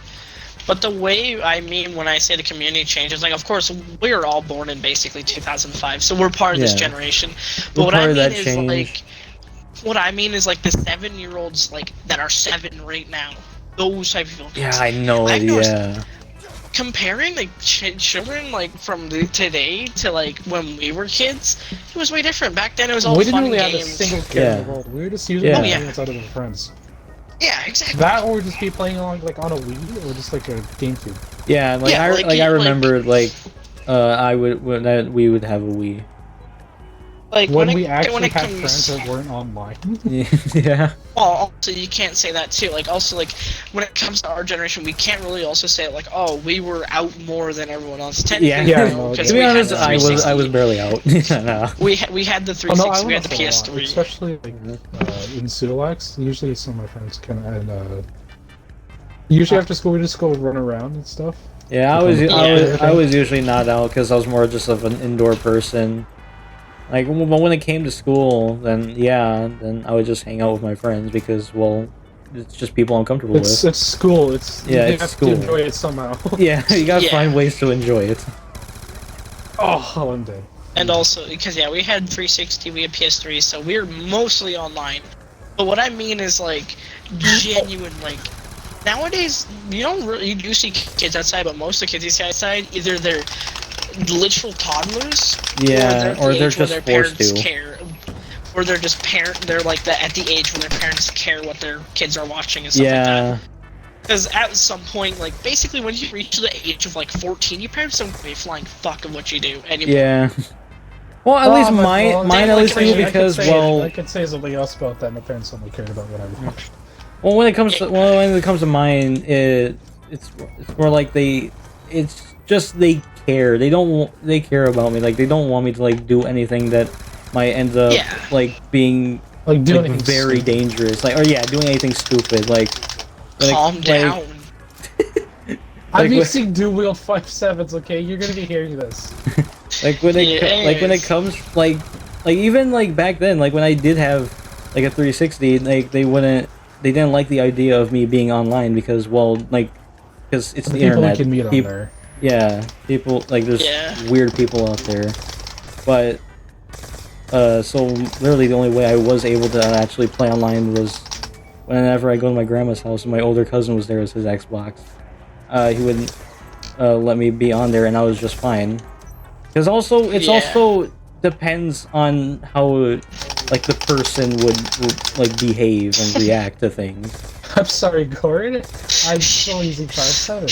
But the way I mean when I say the community changes, like, of course, we were all born in basically 2005, so we're part of this generation. But what I mean is like the 7-year-olds like that are 7 right now, those type of people. Yeah, I know. Comparing like children like from today to like when we were kids, it was way different. Back then, it was all fun games. We didn't really have a single kid in the world. We were just using outside of our friends. Yeah, exactly. That or just be playing along like on a Wii or just like a GameCube. Yeah, I remember we would have a Wii. Like when we actually had friends that weren't online. Yeah. Well, also you can't say that too. Like also like when it comes to our generation, we can't really also say like, oh, we were out more than everyone else. Technically, to be honest, I was barely out. No. We had the 360. We had the PS3. Especially like in Sulax, usually some of my friends can and usually after school we just go run around and stuff. Yeah, I was usually not out because I was more just of an indoor person. Like, but when it came to school, then I would just hang out with my friends because, well, it's just people I'm comfortable with. It's school. You it's have school. to enjoy it somehow. Yeah, you gotta find ways to enjoy it. Oh, I'm dead. And also, because we had 360, we had PS3, so we were mostly online. But what I mean is like genuine like. Nowadays, you do see kids outside, but most of the kids you see outside, either they're literal toddlers, Yeah, or they're age where just their forced parents to. care, or they're just they're like at the age where their parents care what their kids are watching and stuff like Yeah. that. Because at some point, like basically when you reach the age of like 14, your parents don't give a flying fuck of what you do anymore. Yeah. Well, at least mine at least do because I could say something else about that. My parents only cared about what I watched. Well, when it comes to mine, it's more like it's just they care. They care about me. Like they don't want me to like do anything that might end up like being like doing like, very stupid. dangerous. Like doing anything stupid. Like calm down. I'm using dual-wheel 5.7s. Okay, you're gonna be hearing this. Like when it comes like even like back then, like when I did have like a 360, like they didn't like the idea of me being online because because it's the people internet. Can meet on there. Yeah, people like there's weird people out there, but so literally the only way I was able to actually play online was whenever I go to my grandma's house and my older cousin was there with his Xbox. He wouldn't let me be on there, and I was just fine. Because also also depends on how like the person would like behave and react to things. I'm sorry, Gord. I'm still using 5.7.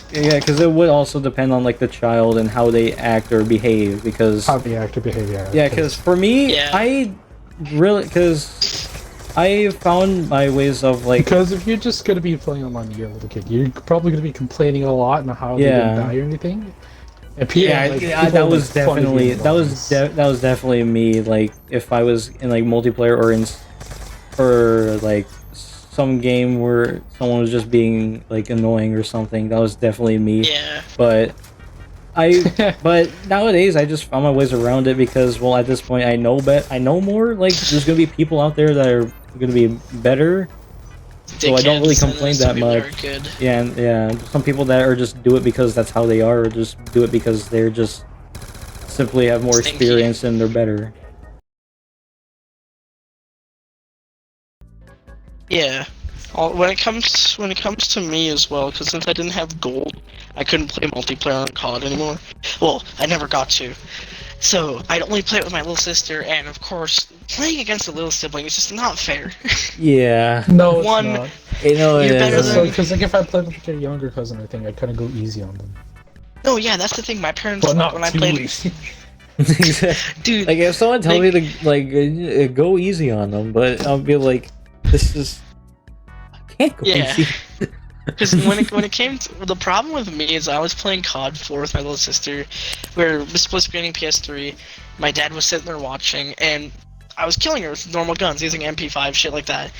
Because it would also depend on like the child and how they act or behave. Because how they act or behave, yeah. Because for me, I found my ways of like. Because if you're just gonna be playing online, you're a little kid. You're probably gonna be complaining a lot and how they didn't die or anything. And that was definitely me. Like if I was in like multiplayer or like some game where someone was just being like annoying or something, that was definitely me. Yeah. But but nowadays I just found my ways around it because at this point I know more. Like there's gonna be people out there that are gonna be better. So I don't really complain that much. Yeah, some people that are just do it because that's how they are, or just do it because they're just simply have more experience and they're better. Yeah. When it comes to me as well, because since I didn't have gold, I couldn't play multiplayer on COD anymore. Well, I never got to. So I'd only play it with my little sister, and of course, playing against a little sibling is just not fair. Yeah. No, it's not. Because like if I played with your younger cousin, I think I'd kind of go easy on them. No, yeah, that's the thing. My parents, but not when I played, dude. Like if someone tells me to like go easy on them, but I'll be like, this is. I can't go easy. Because when it came to the problem with me is I was playing COD 4 with my little sister, we were split screening PS3. My dad was sitting there watching, and I was killing her with normal guns using MP5 shit like that.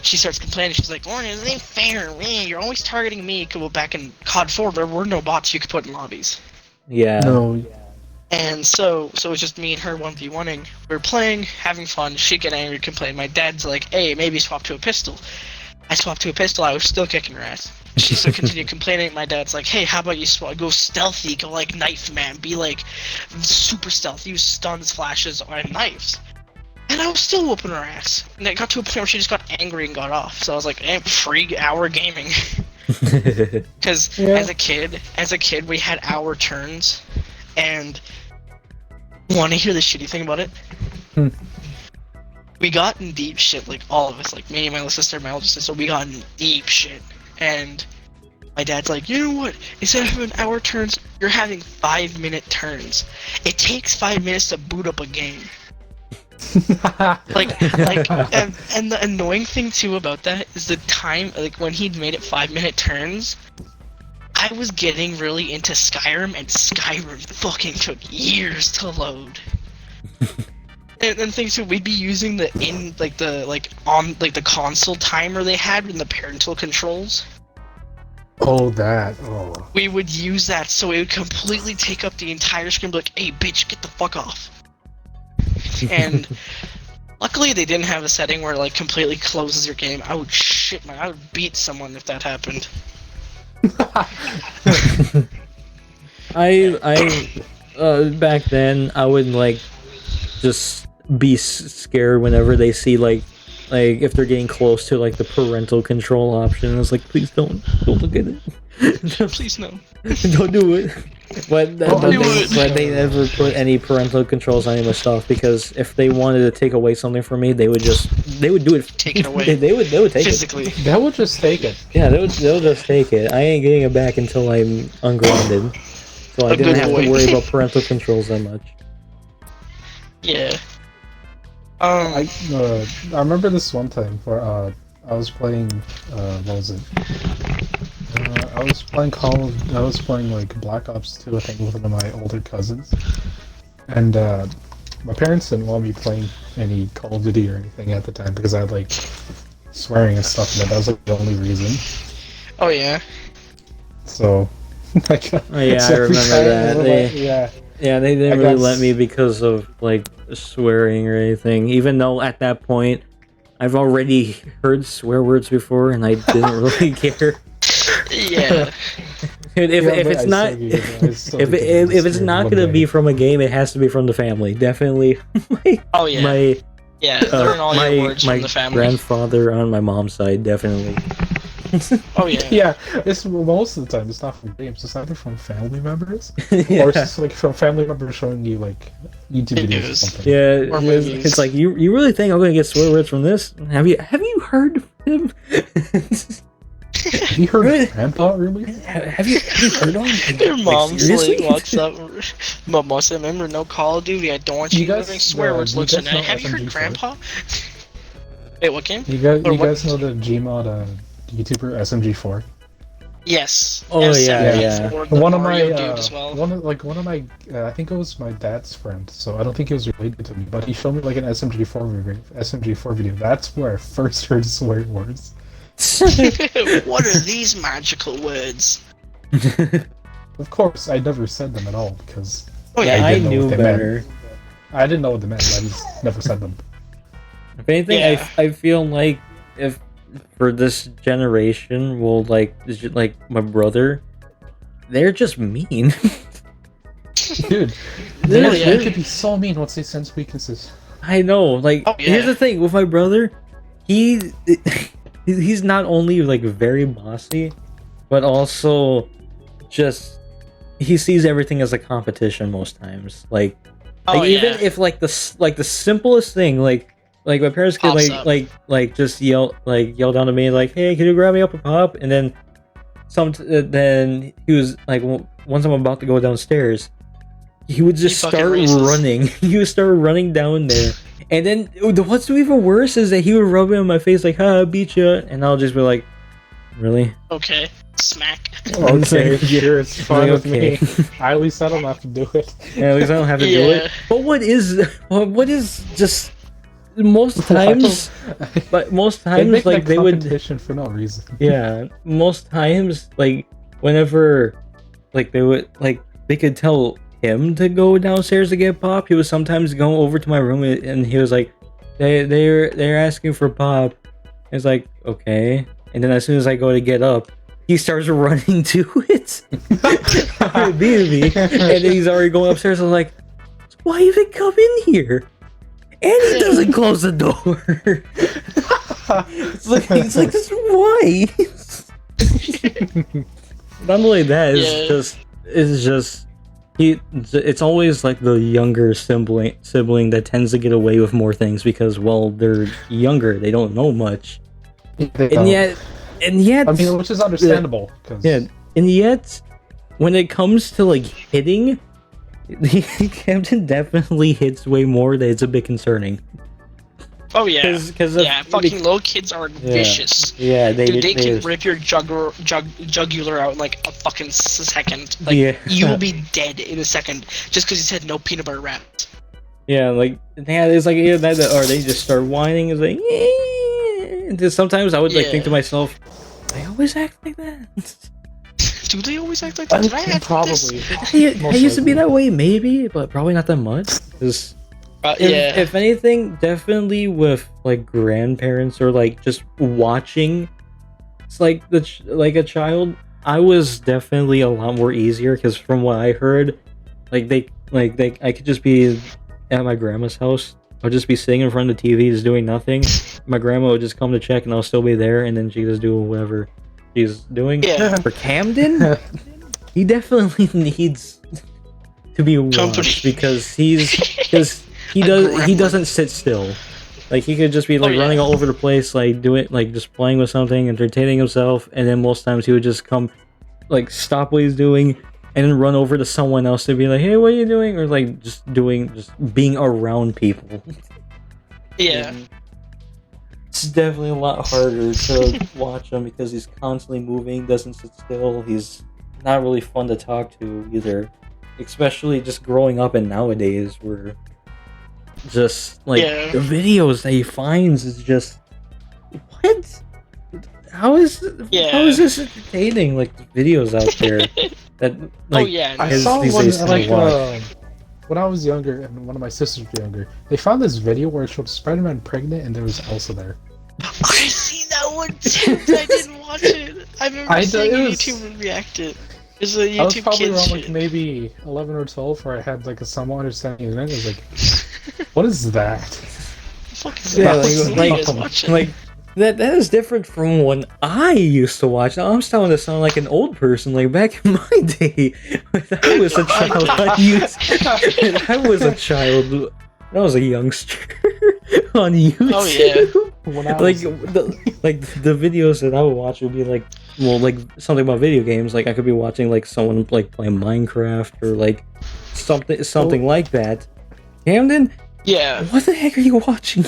She starts complaining. She's like, "Lauren, it ain't fair. Man, you're always targeting me." Well, back in COD 4, there were no bots you could put in lobbies. Yeah. No. And so it was just me and her 1v1ing. We were playing, having fun. She'd get angry, complain. My dad's like, "Hey, maybe swap to a pistol." I swapped to a pistol. I was still kicking her ass. She still continued complaining. My dad's like, "Hey, how about you go stealthy, go like knife man, be like super stealthy, use stuns, flashes, or knives." And I was still whooping her ass. And it got to a point where she just got angry and got off. So I was like, free hour gaming. Because as a kid, we had hour turns, and want to hear the shitty thing about it? We got in deep shit, like all of us, like me, my little sister, my older sister, we got in deep shit. And my dad's like, "You know what? Instead of having hour turns, you're having 5-minute turns. It takes 5 minutes to boot up a game." and the annoying thing too about that is the time, like when he'd made it 5-minute turns, I was getting really into Skyrim, and Skyrim fucking took years to load. And things too, we'd be using the console timer they had in the parental controls. Oh, that. Oh. We would use that, so it would completely take up the entire screen. Like, "Hey, bitch, get the fuck off!" And luckily, they didn't have a setting where it like completely closes your game. I would beat someone if that happened. I back then I would like just be scared whenever they see like if they're getting close to like the parental control option. It's like, please don't look at it. Please no. Don't do it. But they never put any parental controls on any of my stuff, because if they wanted to take away something from me, they would do it. Take it away. They would take physically. it. They would just take it. Yeah, they'll just take it. I ain't getting it back until I'm ungrounded. So I didn't have to worry about parental controls that much. Yeah. I remember this one time where I was playing what was it? I was playing like Black Ops 2, I think, with one of my older cousins, and my parents didn't want me playing any Call of Duty or anything at the time because I had like swearing and stuff, and that was like the only reason. Oh yeah. So, like, oh yeah, I remember that. They didn't really let me because of like swearing or anything, even though at that point I've already heard swear words before and I didn't really care. Yeah. If it's not gonna be from a game, it has to be from the family. Definitely. Oh yeah. Learn all your words from the family. Grandfather on my mom's side, definitely. Oh yeah. Yeah, it's most of the time it's not from games. It's either from family members, or it's just like from family members showing you like YouTube videos or something. Yeah, it's like you really think I'm gonna get swear words from this? Have you heard of him? Have you heard of Grandpa earlier? Have you heard of him? Your mom's like walks up. Mom must remember no Call of Duty. I don't want you using swear words. Looks at it. Have you heard Grandpa? Wait, what game? You guys know the Gmod YouTuber SMG4? Yes. Oh yeah. One of my I think it was my dad's friend. So I don't think he was related to me, but he showed me like an SMG4 video. That's where I first heard swear words. What are these magical words? Of course, I never said them at all because I knew better. I didn't know what they meant. I just never said them. If anything, I feel like if for this generation, well, like my brother, they're just mean. Dude, they could be so mean once they sense weaknesses. I know. Like, here's the thing with my brother, he's not only like very bossy, but also just he sees everything as a competition most times. Like even if like the simplest thing, like my parents could like just yell down to me like, hey, can you grab me up a pop? And then then he was like, once I'm about to go downstairs, he would just start running. He would start running down there. And then what's even worse is that he would rub it in my face like, I beat you. And I'll just be like, really? Okay. Smack. Okay, it's fine with me. I at least I don't have to do it. Yeah, at least I don't have to do it. But what is just most times like they would competition for no reason. Yeah, most times like whenever like they would like they could tell him to go downstairs to get pop, he would sometimes go over to my room and he was like, they're asking for pop. It's like, okay. And then as soon as I go to get up, he starts running to it. And then he's already going upstairs. I'm like, why even come in here? And he doesn't close the door. It's like this is why. Not only that, it's always like the younger sibling that tends to get away with more things because, well, they're younger, they don't know much. And yet I mean, which is understandable. And yet when it comes to like hitting, the Captain definitely hits way more. That it's a bit concerning. Oh yeah, fucking little kids are vicious. Yeah, they can rip your jugular out in like a fucking second. Like you will be dead in a second just because you said no peanut butter wrapped. Yeah, like it's like that, or they just start whining. It's like, and sometimes I would like think to myself, I always act like that. Do they always act like that? Did I act probably. Like this? I used to be that way, maybe, but probably not that much. Because if anything, definitely with like grandparents or like just watching, it's like a child. I was definitely a lot more easier because from what I heard, I could just be at my grandma's house I'll just be sitting in front of the TV, just doing nothing. My grandma would just come to check, and I'll still be there, and then she just do whatever she's doing. Yeah. For Camden, he definitely needs to be watched because he doesn't sit still. Like he could just be like running all over the place, like doing like just playing with something, entertaining himself, and then most times he would just come, like stop what he's doing, and then run over to someone else to be like, "Hey, what are you doing?" Or like just being around people. Yeah. It's definitely a lot harder to watch him because he's constantly moving, doesn't sit still. He's not really fun to talk to either, especially just growing up and nowadays where just like the videos that he finds is just what? How is this entertaining? Like the videos out there that like I saw one like when I was younger and one of my sisters was younger. They found this video where it showed Spider-Man pregnant and there was Elsa there. I seen that one too. I didn't watch it. I remember seeing a YouTuber react it. It's a YouTube I was probably kids around shit. like maybe 11 or 12 where I had like a somewhat understanding of it. I was like, what is that? Fuck is that? Like that is different from when I used to watch. Now I'm starting to sound like an old person. Like back in my day, when I was a child, I was a youngster on YouTube. Oh yeah. The videos that I would watch would be like, well, like something about video games. Like I could be watching like someone like playing Minecraft or like something like that. Camden, yeah. What the heck are you watching?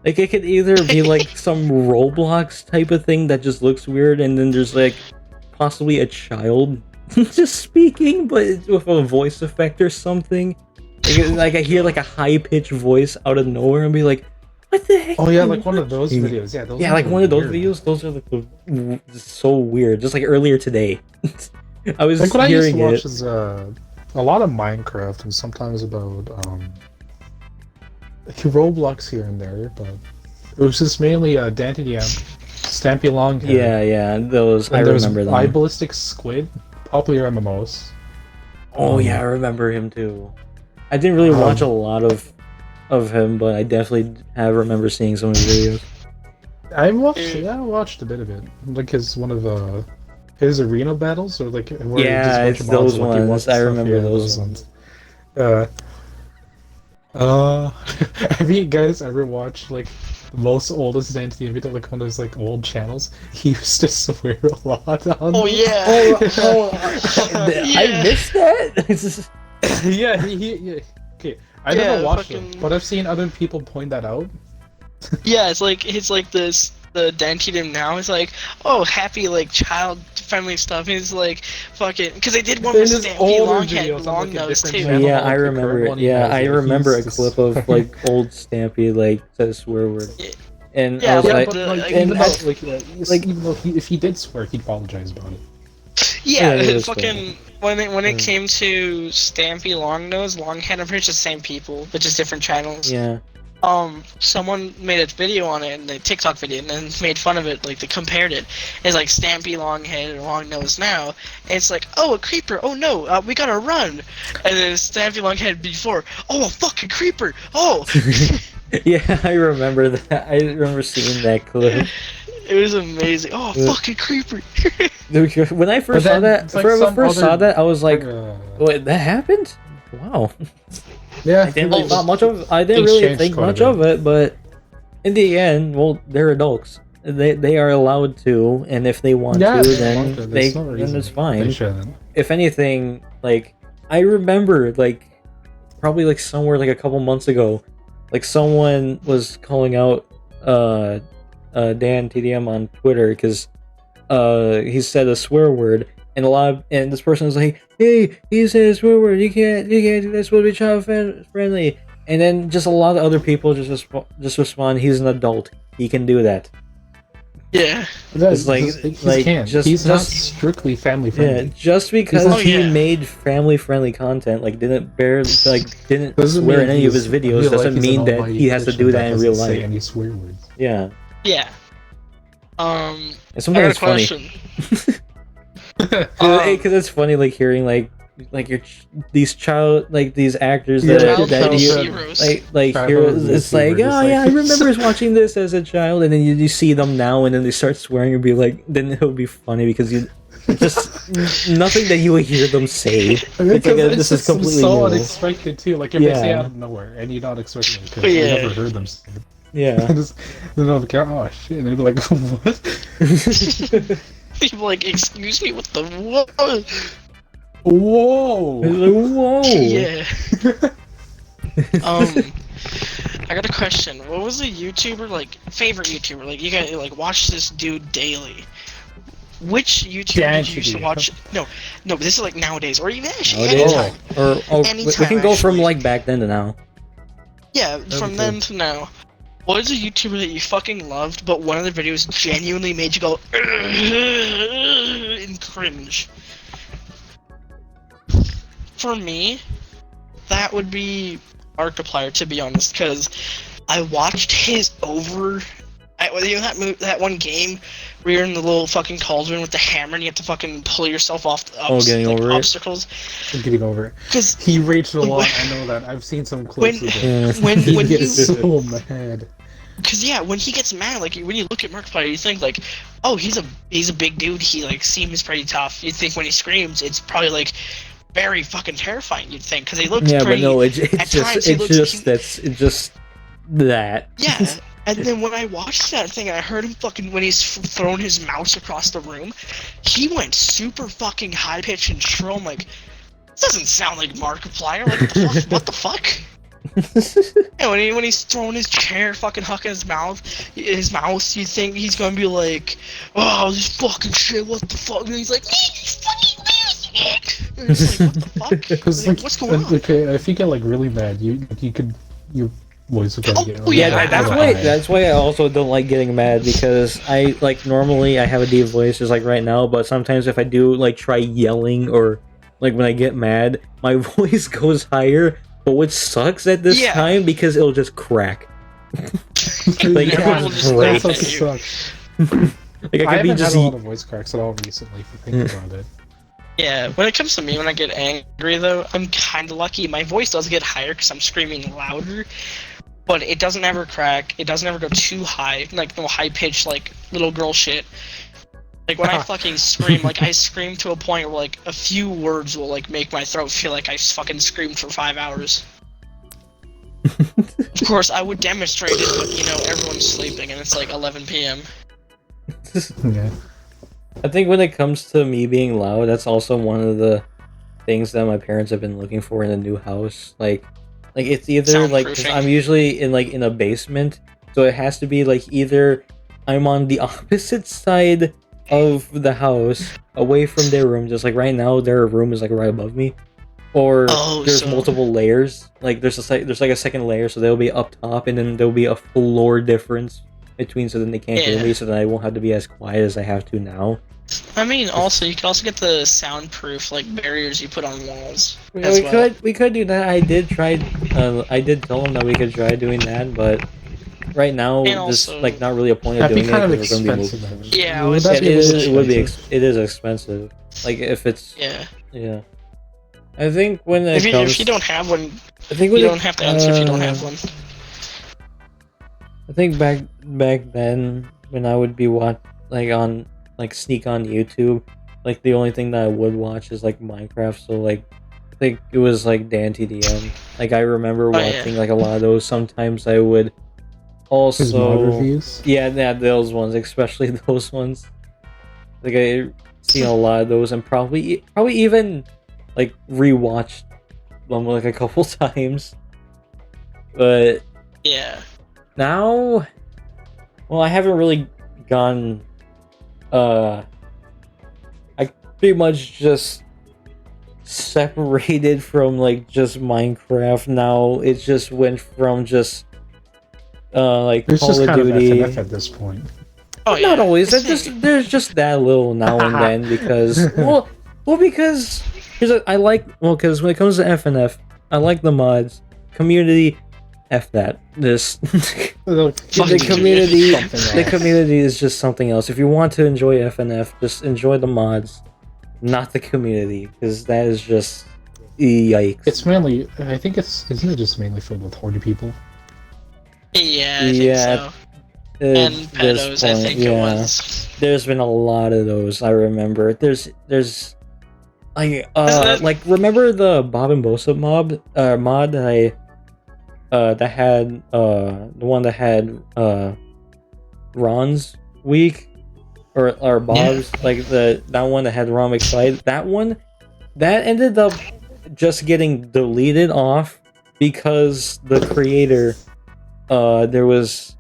Like it could either be like some Roblox type of thing that just looks weird, and then there's like possibly a child just speaking, but with a voice effect or something. Like I hear like a high pitched voice out of nowhere and be like, "What the heck?" Oh yeah, like one of those videos. Yeah, those like one of those videos. Those are like so weird. Just like earlier today, I was like what hearing I used to watch is a lot of Minecraft and sometimes about like Roblox here and there, but it was just mainly Dante DM, Stampy Longhair. Yeah, those and I there's remember them. iBallistic Squid, popular MMOs. Oh yeah, I remember him too. I didn't really watch a lot of him, but I definitely remember seeing some of his videos. I watched a bit of it. Like his arena battles, or like where it's those ones. I remember those ones. Have you guys ever watched like the most oldest Dante video, like one of those like old channels? He used to swear a lot on. Oh yeah. I missed that. Yeah, okay. I never watched it, but I've seen other people point that out. Yeah, it's like this. The Dantium now is like, oh, happy like child friendly stuff. He's like, fucking, because they did one with Stampy Longhead, Long Nose too. Yeah, I remember it. Yeah, I remember a clip of like old Stampy like says swear word, and I was like, even though if he did swear, he'd apologize about it. Yeah, fucking when it came to Stampy, Longnose, Longhead, I'm pretty sure the same people, but just different channels. Yeah. Someone made a video on it, and a TikTok video, and then made fun of it. Like they compared it. It's like Stampy, Longhead, and Longnose now. And it's like, oh, a creeper. Oh no, we gotta run. And then Stampy, Longhead before. Oh, a fucking creeper. Oh. Yeah, I remember that. I remember seeing that clip. It was amazing. Oh, fucking creeper. When I first saw that, I was like, wait, that happened? Wow. Yeah, I didn't really think much of it, but in the end, well, they're adults. They are allowed to, and if they want to, then then it's fine. If anything, like I remember, like probably like somewhere like a couple months ago, like someone was calling out Dan TDM on Twitter because he said a swear word. And this person was like, "Hey, he said a swear word. You can't do this. Will be child friendly." And then just a lot of other people just respond, "He's an adult. He can do that." Yeah, it's like he's not strictly family friendly. Yeah, just because he made family friendly content, like didn't swear in any of his videos, doesn't mean that he has to do that in real life. Any swear words? Yeah. Yeah. And sometimes it's funny. Because it's funny, like hearing like like these actors Yeah, that you heroes. like Child heroes. It's like, YouTubers, oh like- yeah, I remember watching this as a child, and then you see them now, and then they start swearing and be like, then it'll be funny because you just nothing that you would hear them say. It's like this is completely so new. unexpected too. Like if they say Yeah. out of nowhere and you're not expecting it because Yeah. you never heard them say it. Yeah. Then on the camera, oh shit, and they'd be like, what? People like, excuse me, what the what? Whoa! It's like, whoa. Yeah. I got a question. What was a YouTuber favorite YouTuber? Like you got like watch this dude daily. Which YouTuber did you used to Danchity. watch? No, but this is like nowadays, or even actually Nowadays? anytime. Or we Anytime, can go from actually. like back then to now. Yeah, from Okay. then to now. What is a YouTuber that you fucking loved, but one of the videos genuinely made you go and cringe? For me, that would be Markiplier, to be honest, because I watched his you know that one game where you're in the little fucking cauldron with the hammer and you have to fucking pull yourself off the getting over it? obstacles? I'm getting over it. Because He raged a lot. I know that. I've seen some clips of it. Yeah. when He when you gets so mad. Because yeah, when he gets mad, like when you look at Markiplier, you think like, oh, he's a big dude. He like seems pretty tough. You think when he screams, it's probably like very fucking terrifying. You'd think because he looks Yeah, pretty. but no, it's at times just he it's looks just like that's it's just that. Yeah, and then when I watched that thing, I heard him fucking when he's throwing his mouse across the room. He went super fucking high pitched and shrill. I'm like, this doesn't sound like Markiplier. Like what the fuck? And when he's throwing his chair, fucking hucking his mouth, you think he's gonna be like, "Oh, this fucking shit, what the fuck?" And he's like, "You fucking lose!" And it's like, what the fuck? Because Like, what's going on? Okay, if you get like really mad, your voice will kind of get. Oh, yeah, really that's high. why that's why I also don't like getting mad because I like normally I have a deep voice just like right now, but sometimes if I do like try yelling or like when I get mad, my voice goes higher. But what sucks at this Yeah. time because it'll just crack. Like, Everyone will just laugh That at you. sucks. Like I I could be haven't just had a lot of voice cracks at all recently. If you think about it. Yeah, when it comes to me, when I get angry though, I'm kind of lucky. My voice does get higher because I'm screaming louder, but it doesn't ever crack. It doesn't ever go too high, like no high pitched like little girl shit. Like when I fucking scream, like I scream to a point where like a few words will like make my throat feel like I fucking screamed for 5 hours. Of course, I would demonstrate it, but you know everyone's sleeping and it's like 11 p.m. Yeah. I think when it comes to me being loud, that's also one of the things that my parents have been looking for in a new house. Like it's either like 'cause Soundproofing. I'm usually in a basement, so it has to be like either I'm on the opposite side of the house, away from their room. Just like right now, their room is like right above me, or Oh, there's so- multiple layers. Like there's like a second layer, so they'll be up top, and then there'll be a floor difference between, so then they can't hear Yeah. me, so then I won't have to be as quiet as I have to now. I mean, also you can also get the soundproof like barriers you put on walls. Yeah, as we well. could do that. I did try. I did tell them that we could try doing that, but right now And there's also- like not really a point of That'd be doing kind it of because we're gonna be moving. expensive. Yeah, I Would was- that It be is. really It would be. expensive? It is expensive. Like if it's Yeah. yeah. I think when it If you, comes, if you don't have one, I think you when don't have to answer if you don't have one. I think back then when I would be sneak on YouTube, like the only thing that I would watch is like Minecraft. So like I think it was like DanTDM. Like I remember Oh, yeah. watching like a lot of those. Sometimes I would His mod also reviews. yeah, those ones, especially those ones. Like I seen a lot of those and probably even like rewatched them like a couple times. But Yeah. now, well, I haven't really gone. I pretty much just separated from like just Minecraft. Now it just went from just like It's Call just of kind Duty. of FNF at this point. Oh yeah. Not always. It's There's just that little now and then because because because when it comes to FNF, I like the mods. Community, F that. This the Fucking community something the else. community is just something else. If you want to enjoy FNF, just enjoy the mods. not the community, because that is just yikes. It's mainly, I think isn't it just mainly filled with horny people? Yeah, I think so. And pedos, I think it was. There's been a lot of those. I remember. There's like remember the Bob and Bosa mod that that had the one that had Ron's week or Bob's like that one that had Ron McFly. That one that ended up just getting deleted off because the creator there was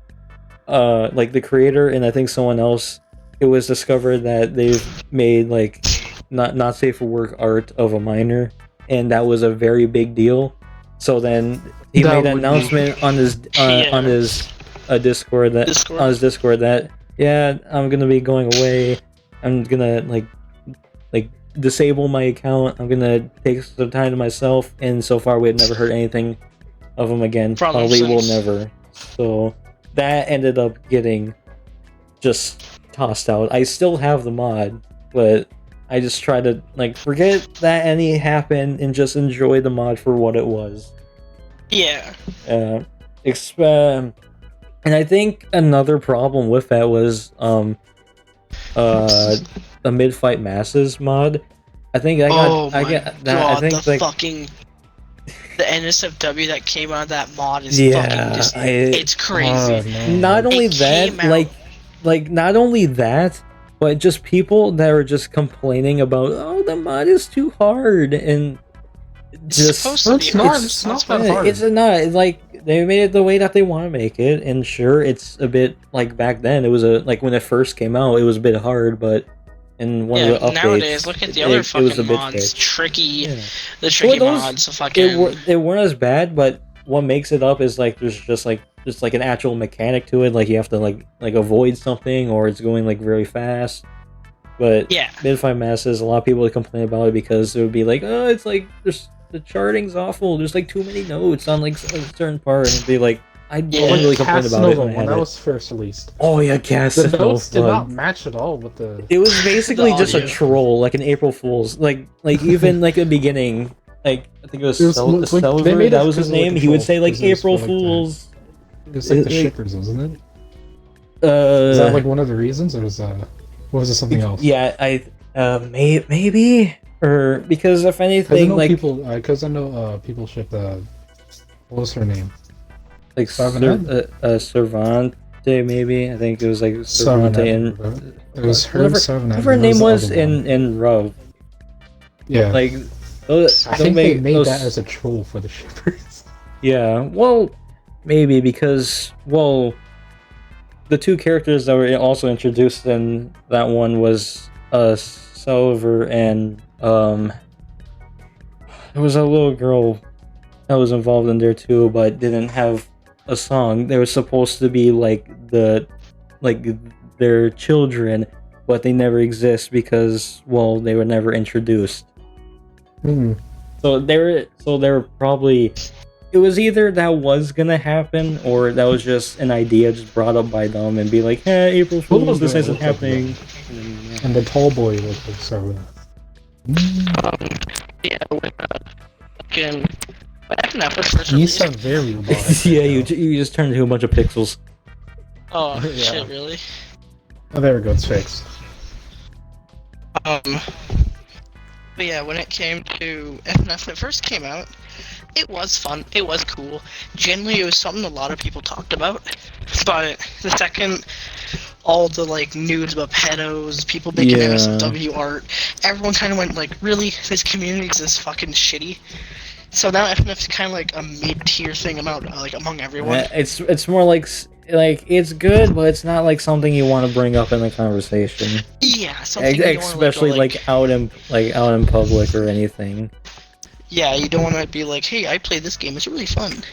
like the creator and I think someone else, it was discovered that they've made like not safe for work art of a minor, and that was a very big deal. So then he made an announcement on his Discord that yeah, I'm gonna be going away. I'm gonna like disable my account. I'm gonna take some time to myself. And so far, we have never heard anything of him again. Probably will never. So that ended up getting just tossed out. I still have the mod, but I just try to like forget that any happened and just enjoy the mod for what it was. Yeah. And I think another problem with that was the mid-fight masses mod. I think I got I think the like fucking the NSFW that came out of that mod is fucking just it's crazy. Not only that, like not only that, but just people that are just complaining about the mod is too hard and just it's not that hard. It's not. It's like they made it the way that they want to make it, and sure, it's a bit like back then. It was like when it first came out, it was a bit hard, but in one of the updates, nowadays, look at the other fucking mods. Tricky, the tricky mods. Fucking they weren't as bad, but what makes it up is like there's just like an actual mechanic to it. Like you have to like avoid something, or it's going like very fast. But mid-fight masses, a lot of people would complain about it because it would be like, oh, it's like the charting's awful. There's like too many notes on like a certain part, and it'd be like, I don't really complain about it. When that was first released. Oh yeah, Casanova. The notes did not match at all with the. It was basically just a troll, like an April Fool's, like even like the beginning. Like I think it was Selver, that was his name. He would say like April Fools. It was like the shippers, wasn't it? Is that like one of the reasons, or was it something else? Yeah, maybe. Or because if anything, because I know people ship the. What was her name? Like Cervante, maybe. I think it was like Cervante and it was her. Whatever her name was in Rove. Yeah. Like I think they made that as a troll for the shippers. Yeah. Well, maybe because the two characters that were also introduced in that one was Selver and there was a little girl that was involved in there too, but didn't have a song. They were supposed to be like their children, but they never exist because they were never introduced. So they were probably, it was either that was gonna happen or that was just an idea just brought up by them and be like, hey, April Fools, this isn't happening. And the tall boy looked like Sarah. You sound very robotic. Yeah, you just turned into a bunch of pixels. Oh, shit, really? Oh, there we go, it's fixed. But yeah, when it came to FNF, when it first came out, it was fun, it was cool. Generally, it was something a lot of people talked about. But the second all the like news about pedos, people making NSFW art, everyone kind of went like, really? This community is this fucking shitty? So now FNF is kind of like a mid-tier thing among everyone. It's more like it's good, but it's not like something you want to bring up in the conversation. Yeah, especially like out in public or anything. Yeah, you don't want to be like, hey, I played this game. It's really fun.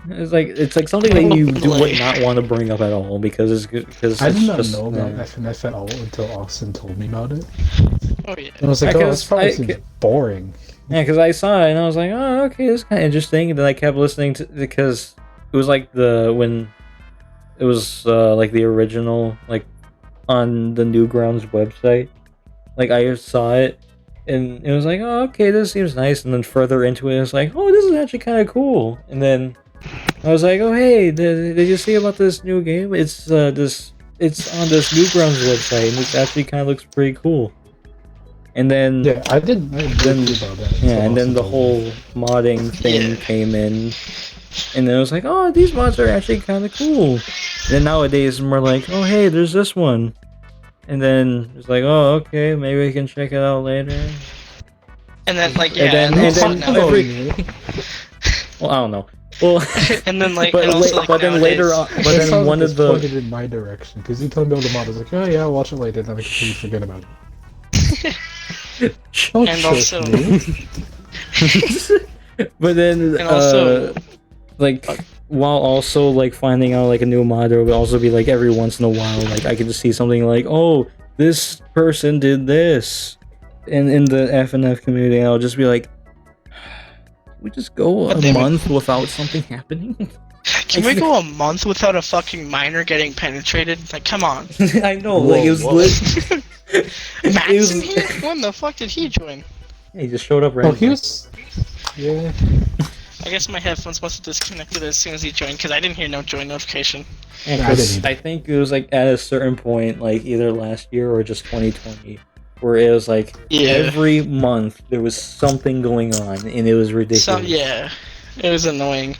It's like something that you would not want to bring up at all because it's good. I did not know about FNF at all until Austin told me about it. Oh yeah. And I was like, this probably seems boring. Yeah, because I saw it and I was like, oh, okay, this is kind of interesting. And then I kept listening to because it was like when it was like the original, like on the Newgrounds website. Like I saw it and it was like, oh, okay, this seems nice. And then further into it, it's like, oh, this is actually kind of cool. And then I was like, oh, hey, did you see about this new game? It's on this Newgrounds website, and it actually kind of looks pretty cool. And then Yeah, I did read about that. yeah, and then the whole modding thing came in, and then it was like, oh, these mods are actually kind of cool. And then nowadays, we're like, oh, hey, there's this one. And then it's like, oh, okay, maybe we can check it out later. And then like And then now. well, I don't know. Well, And then like, but, and also, like, but then later on, nowadays- but then one of the pointed in my direction because you told me all the mod. I was like, oh yeah, I'll watch it later. Then I completely forget about it. Don't And trick also- me. but then And also- like while also like finding out like a new mod, there would also be like every once in a while like I could just see something like, oh, this person did this, and in the FNF community I'll just be like, we just go But a they would- month without something happening. Can we go a month without a fucking miner getting penetrated? Like, come on. I know, like it was lit. Matt's It was- in here? When the fuck did he join? He just showed up Oh, randomly. he was. Yeah. I guess my headphones must have disconnected as soon as he joined, because I didn't hear no join notification. Yeah, I 'cause didn't I think it was like at a certain point, like either last year or just 2020, where it was like Yeah. every month there was something going on, and it was ridiculous. So, yeah. It was annoying.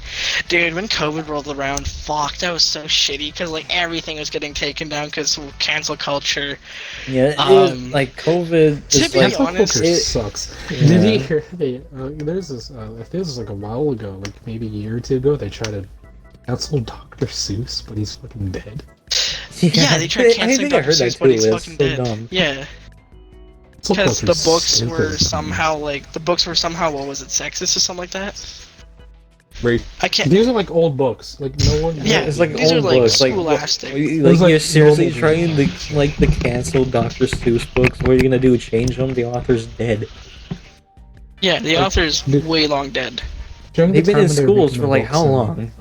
Dude, when COVID rolled around, fuck, that was so shitty, because, like, everything was getting taken down because of cancel culture. Yeah, it was, Um, like COVID. to Is be like, Cancel honest, culture it- sucks. Yeah. Did you hear? There's this. I think this was like a while ago, like maybe a year or two ago. They tried to cancel Dr. Seuss, but he's fucking dead. Yeah, they tried I canceling think I Dr. heard that Seuss, but too. he's It's fucking so dead. dumb. Yeah, Cancel because culture's the books stupid were sometimes. somehow, like, what was it, sexist or something like that? Right. I can't. These are like old books. Like no one. Yeah, it's like these old are, like, books. Like, scholastic. like like you're seriously normal trying to cancel Dr. Seuss books. What are you gonna do? Change them? The author's dead. Yeah, the like, author's the- way long dead. During the They've been time in when they were schools making for the like books how and long?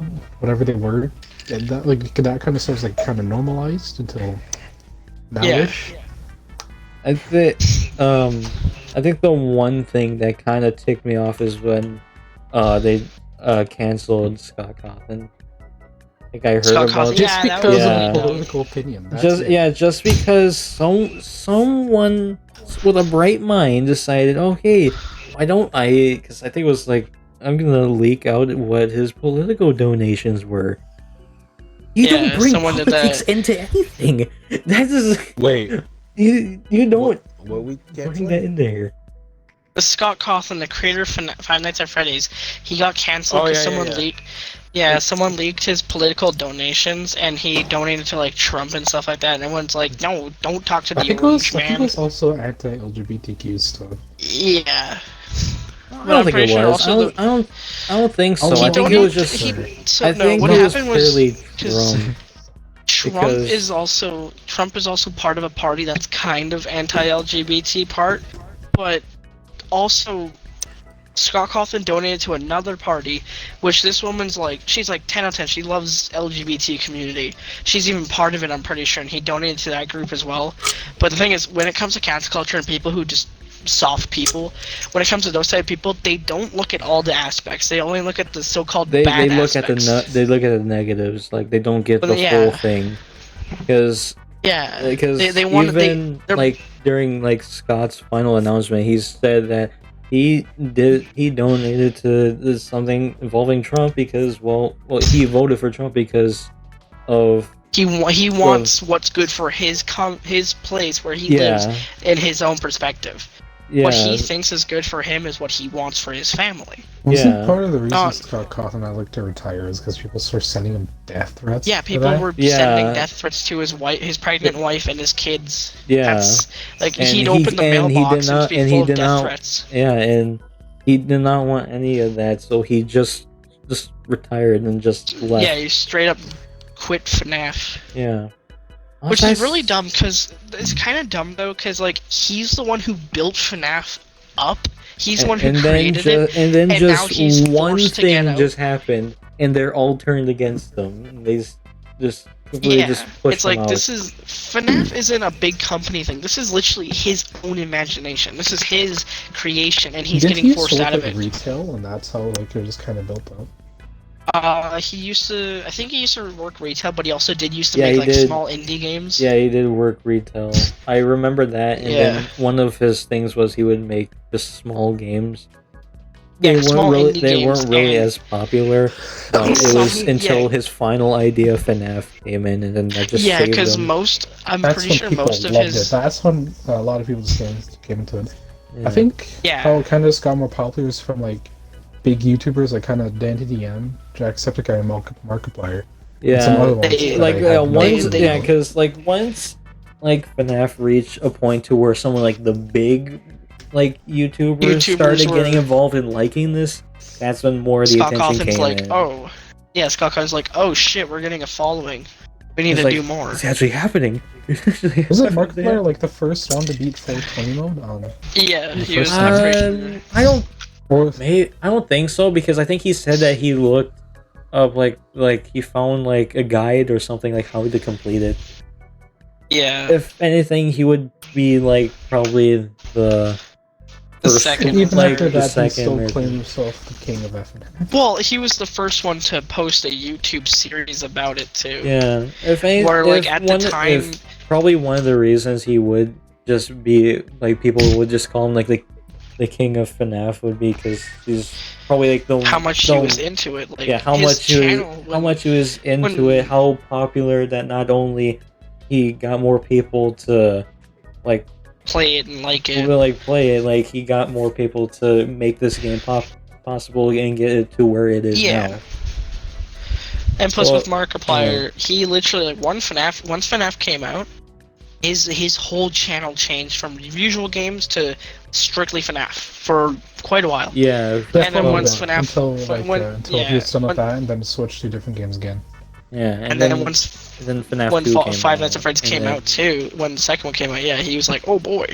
Whatever they were, and that like that kind of stuff's like kind of normalized until now-ish. I think the one thing that kind of ticked me off is when they canceled Scott Cawthon. I think I heard Scott about Cawthon, it. Just Yeah, that because was- of Yeah. political opinion. That's it. Just because someone with a bright mind decided, okay, why don't I? Because I think it was like, I'm gonna leak out what his political donations were. You Yeah, don't bring someone did politics that. into anything. That is Wait, you don't what we bring canceling? that in there. The Scott Cawthon, the creator of Five Nights at Freddy's, he got canceled Oh, because yeah, someone yeah. leaked. Yeah, someone leaked his political donations, and he donated to like Trump and stuff like that. And everyone's like, "No, don't talk to I the think orange I think it man." was also anti-LGBTQ stuff. Yeah, I I'm don't think pretty it sure was. also I don't think so. Oh, I he think it was just. So I no, think what it was happened was purely 'cause Trump. Trump because- is also part of a party that's kind of anti-LGBT part, but also Scott Cawthon donated to another party, which this woman's like, she's like 10 out of 10. She loves LGBT community. She's even part of it, I'm pretty sure, and he donated to that group as well. But the thing is, when it comes to cancel culture and people who just soft people, when it comes to those type of people, they don't look at all the aspects. They only look at the so-called They bad look aspects. at they look at the negatives. Like they don't get But the yeah. full thing. Because they want even they're- like during like Scott's final announcement, he said that he donated to something involving Trump because well he voted for Trump because of he wants what's good for his place where he lives yeah in his own perspective. yeah What he thinks is good for him is what he wants for his family. Wasn't Yeah. part of the reason Uh, Scott Cawthon I like to retire is because people started sending him death threats? Yeah, for people that? were Yeah. sending death threats to his wife, his pregnant wife, and his kids. yeah That's like And he'd he- open the and he mailbox did and not- be and full he of did death not- threats. yeah and he did not want any of that, so he just retired and just left. Yeah, he straight up quit FNAF. Yeah. Which That's- is really dumb, because it's kind of dumb though, because like he's the one who built FNAF up. He's the one who created it. And then and now just he's one forced to get thing out. just happened, and they're all turned against them. just completely Yeah, just push it's them like out. this is FNAF isn't a big company thing. This is literally his own imagination. This is his creation, and he's Didn't getting he forced used to out of work it. at retail, and that's how like it was kind of built up. He used to. I think he used to work retail, but he also did used to Yeah, make he like did. small indie games. Yeah, he did work retail. I remember that, and Yeah. then one of his things was he would make just small games. Yeah, They weren't small really indie they games weren't really and- as popular, but it Some- was until yeah. his final idea FNAF came in, and then that just Yeah, saved because him. I'm That's pretty when sure people most of loved his. it. That's when a lot of people just came into it. Yeah. I think Yeah. how it kind of just got more popular is from like big YouTubers like kind of DanTDM, Jacksepticeye, and Markiplier. And some other ones. They- that like I have no once they- yeah, idea. because like once like FNAF reached a point to where someone like the big like YouTubers started were- getting involved in liking this, that's when more of the Scott attention Cawthon's came like, in. oh, yeah. Scott Cawthon's like, oh shit, we're getting a following. We need It's to like, do more. It's actually happening. Wasn't Markiplier like the first one to beat 420 mode? Yeah, he was. first I'm time? pretty sure. I don't Fourth. I don't think so, because I think he said that he looked up like he found like a guide or something like how to complete it. Yeah. If anything, he would be like probably the The first, second. Even like, after the that, he second still or- claimed himself the king of FNAF. Well, he was the first one to post a YouTube series about it too. Yeah, if any, Where, like, if at the one- time- if probably one of the reasons he would just be like people would just call him like the king of FNAF would be because he's probably like the How much the, he was into it, like yeah how his much he channel. was, how much he was into when- it, how popular that not only he got more people to like play it and like it. play it, like he got more people to make this game possible and get it to where it is Yeah. now. And plus, Well, with Markiplier, he literally like once FNAF came out, his whole channel changed from usual games to strictly FNAF for quite a while. Yeah, And then well, once FNAF until yeah, he was done with when- that, and then switched to different games again. yeah, and then once then FNAF when 2 came Five out, Nights at Freddy's and came then- out too, when the second one came out, yeah, he was like, oh boy.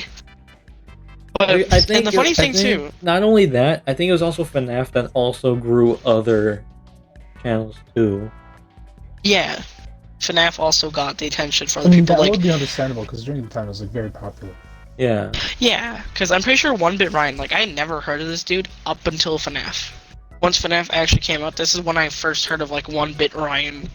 But I think and the funny thing think too, not only that, I think it was also FNAF that also grew other channels too. yeah, FNAF also got the attention from I mean, people that like would be understandable because during the time it was like very popular. Yeah, yeah, because I'm pretty sure One Bit Ryan, like I had never heard of this dude up until FNAF. Once FNAF actually came out, this is when I first heard of like One Bit Ryan.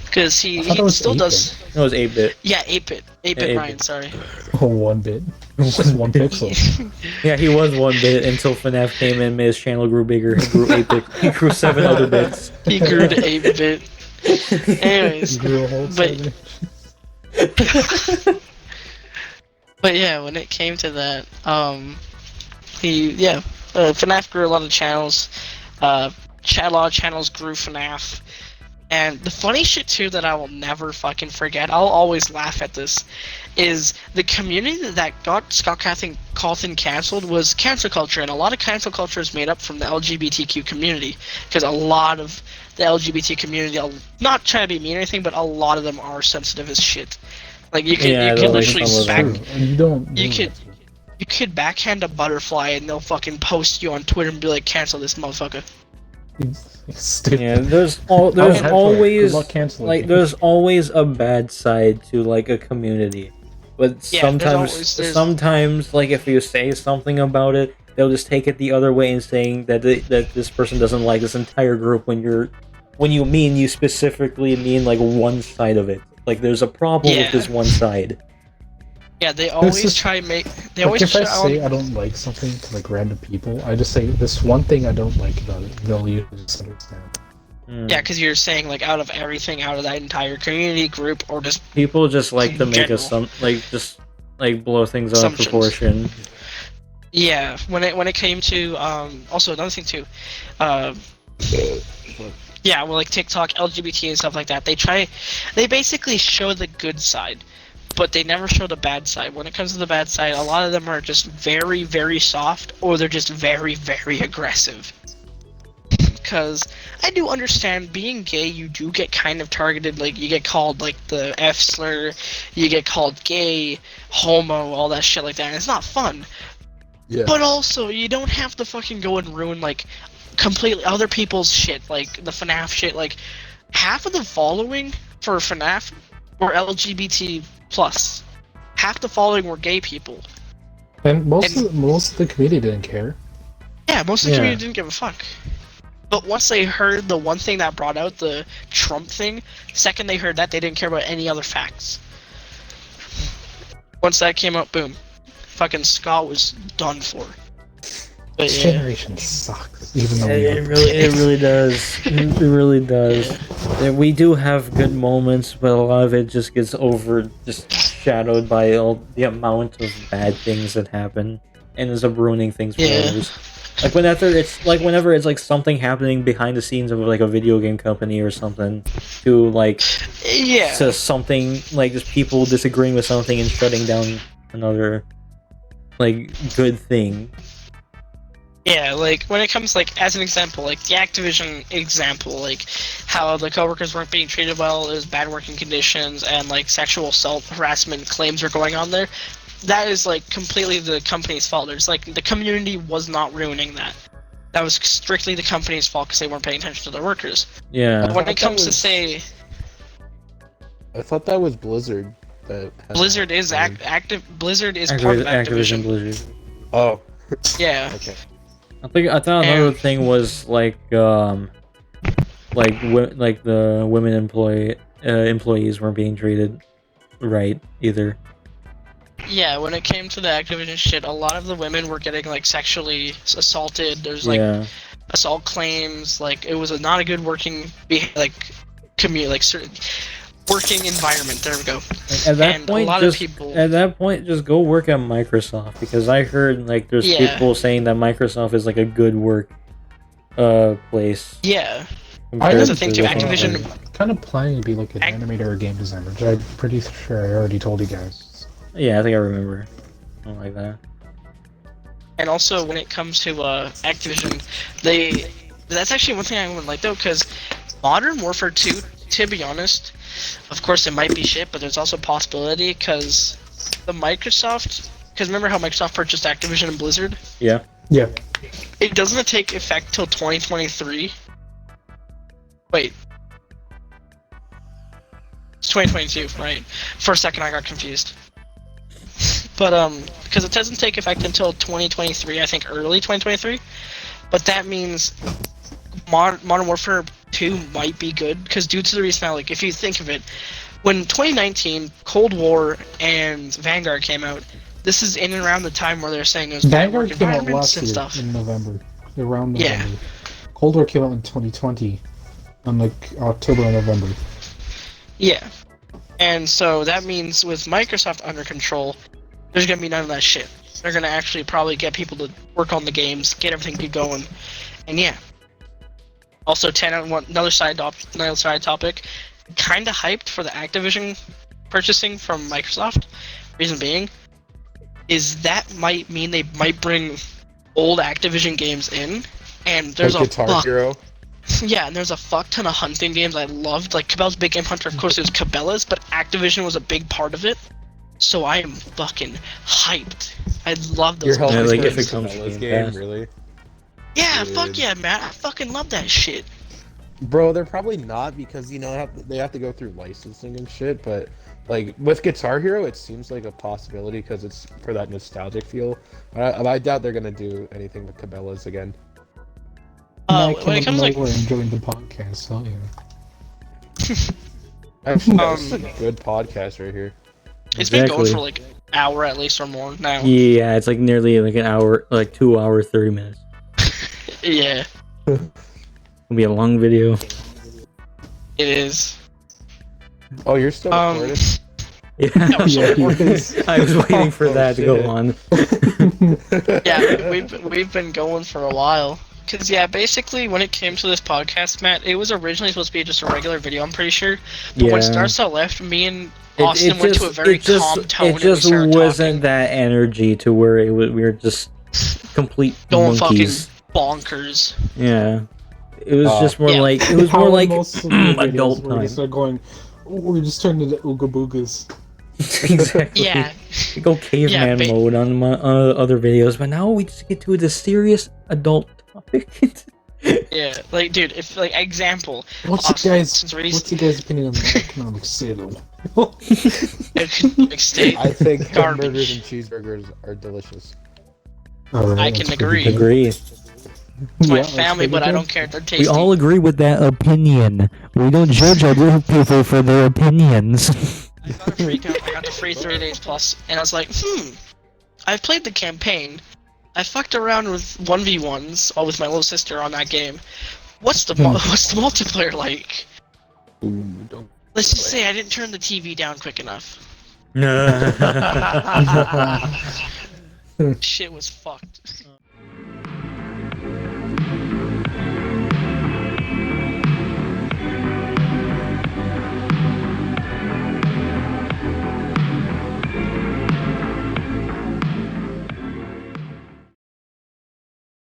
Because I thought it he was still 8-bit. does. it was 8-bit. Yeah, 8-bit. 8-bit 8-bit. Ryan, sorry. Oh, 1 bit. Just 1 pixel. Yeah, he was 1-bit until FNAF came in, his channel grew bigger. He grew 8-bit. He grew 7 other bits. He grew to 8-bit. Anyways, You grew a whole but- 7 but yeah, when it came to that, FNAF grew a lot of channels. A lot of channels grew FNAF. And the funny shit too that I will never fucking forget, I'll always laugh at this, is the community that got Scott Cawthon canceled was cancel culture, and a lot of cancel culture is made up from the LGBTQ community, because a lot of the LGBT community, I'll not trying to be mean or anything, but a lot of them are sensitive as shit. Like you could Yeah, you they're could like literally some of back them. True, and you don't. You do could- that. you could backhand a butterfly and they'll fucking post you on Twitter and be like, cancel this motherfucker. It's stupid. Yeah, there's Good always luck canceling. like there's always a bad side to like a community, but Yeah, there's- sometimes like if you say something about it, they'll just take it the other way and saying that that this person doesn't like this entire group when you specifically mean like one side of it. Like there's a problem Yeah. with this one side. Yeah, they always is- try make. They Like, always if I try. say I don't like something to like random people, I just say this one thing I don't like about it. They'll usually just understand. Mm. Yeah, because you're saying like out of everything, out of that entire community group, or just People just like to In make general. just like blow things out of Assumptions. proportion. yeah. When it came to also another thing too, yeah, well like TikTok, LGBT and stuff like that. They basically show the good side, but they never show the bad side. When it comes to the bad side, a lot of them are just very, very soft, or they're just very, very aggressive. Because I do understand being gay, you do get kind of targeted. Like you get called like the F slur, you get called gay, homo, all that shit like that, and it's not fun. Yeah. But also, you don't have to fucking go and ruin like completely other people's shit, like the FNAF shit. Like half of the following for FNAF were LGBT plus. Half the following were gay people. And most of the community didn't care. Yeah, most of the community didn't give a fuck. But once they heard the one thing that brought out the Trump thing, second they heard that, they didn't care about any other facts. Once that came out, boom. Fucking Scott was done for. But This generation sucks. Even though It really does. It really does. Yeah, we do have good moments, but a lot of it just gets just shadowed by all the amount of bad things that happen, and ends up ruining things for others. Like whenever it's like something happening behind the scenes of like a video game company or something, to something like just people disagreeing with something and shutting down another like good thing. Yeah, like when it comes like as an example, like the Activision example, like how the coworkers weren't being treated well, it was bad working conditions, and like sexual assault, harassment claims are going on there. That is like completely the company's fault. There's like the community was not ruining that. That was strictly the company's fault because they weren't paying attention to their workers. Yeah. But when it comes to say, I thought that was Blizzard. Blizzard is active. Blizzard is part of Activision. Blizzard. Oh. Yeah. Okay. I thought another thing was like the women employees weren't being treated right either. Yeah, when it came to the Activision shit, a lot of the women were getting like sexually assaulted. There's like assault claims. Like it was not a good working certain working environment. There we go. At that point, just go work at Microsoft, because I heard like there's people saying that Microsoft is like a good work place. Yeah. That's the thing too. Activision kind of planning to be like an animator or game designer, which I'm pretty sure I already told you guys. Yeah, I think I remember. Something like that. And also, when it comes to Activision, that's actually one thing I would like though, because Modern Warfare 2, to be honest, of course it might be shit, but there's also a possibility because remember how Microsoft purchased Activision and Blizzard? Yeah. Yeah. It doesn't take effect till 2023. Wait. It's 2022, right? For a second I got confused. But because it doesn't take effect until 2023, I think early 2023. But that means Modern Warfare 2 might be good, because due to the reason now, like if you think of it, when 2019 Cold War and Vanguard came out, this is in and around the time where they're saying there's bad work Vanguard came out environments last and year stuff. in November, around November. Cold War came out in 2020, on like October and November. Yeah, and so that means with Microsoft under control, there's gonna be none of that shit. They're gonna actually probably get people to work on the games, get everything going, and yeah. Also, another side topic, kind of hyped for the Activision purchasing from Microsoft. Reason being, is that might mean they might bring old Activision games in, and there's like Guitar Hero. Yeah, and there's a fuck ton of hunting games I loved. Like Cabela's Big Game Hunter, of course, it was Cabela's, but Activision was a big part of it. So I am fucking hyped. I love those. You're like if if it comes to game, really. Yeah, Dude. fuck yeah, man. I fucking love that shit. Bro, they're probably not, because they have to go through licensing and shit. But like with Guitar Hero, it seems like a possibility because it's for that nostalgic feel. I doubt they're gonna do anything with Cabela's again. When it comes like we're enjoying the podcast, don't you? Actually, this is a good podcast right here. It's been going for like an hour at least or more now. Yeah, it's like nearly like an hour, like 2 hours, 30 minutes. Yeah. It'll be a long video. It is. Oh, you're still recording? Yeah, No, I was waiting for that to go on. Yeah, we've been going for a while. Cause yeah, basically when it came to this podcast, Matt, it was originally supposed to be just a regular video, I'm pretty sure. But when Starcell left, me and Austin went to a very calm tone. It just wasn't that energy to where we were just complete going monkeys. fucking bonkers. Yeah, it was just more like adult time. Started going, we're just turning into ooga boogas. Exactly. Yeah. We go caveman mode on my other videos, but now we just get to the serious adult topic. Yeah, like, dude, if like example, What's Austin, your guys' three opinion on the economic system? economic state. I think Garbage. hamburgers and cheeseburgers are delicious. I can agree. Agree. It's my family, but I don't care. They're tasty. We all agree with that opinion. We don't judge other people for their opinions. I got the free 30 days plus, and I was like, I've played the campaign. I fucked around with 1v1s, all with my little sister on that game. What's the multiplayer like? Let's just say I didn't turn the TV down quick enough. Shit was fucked.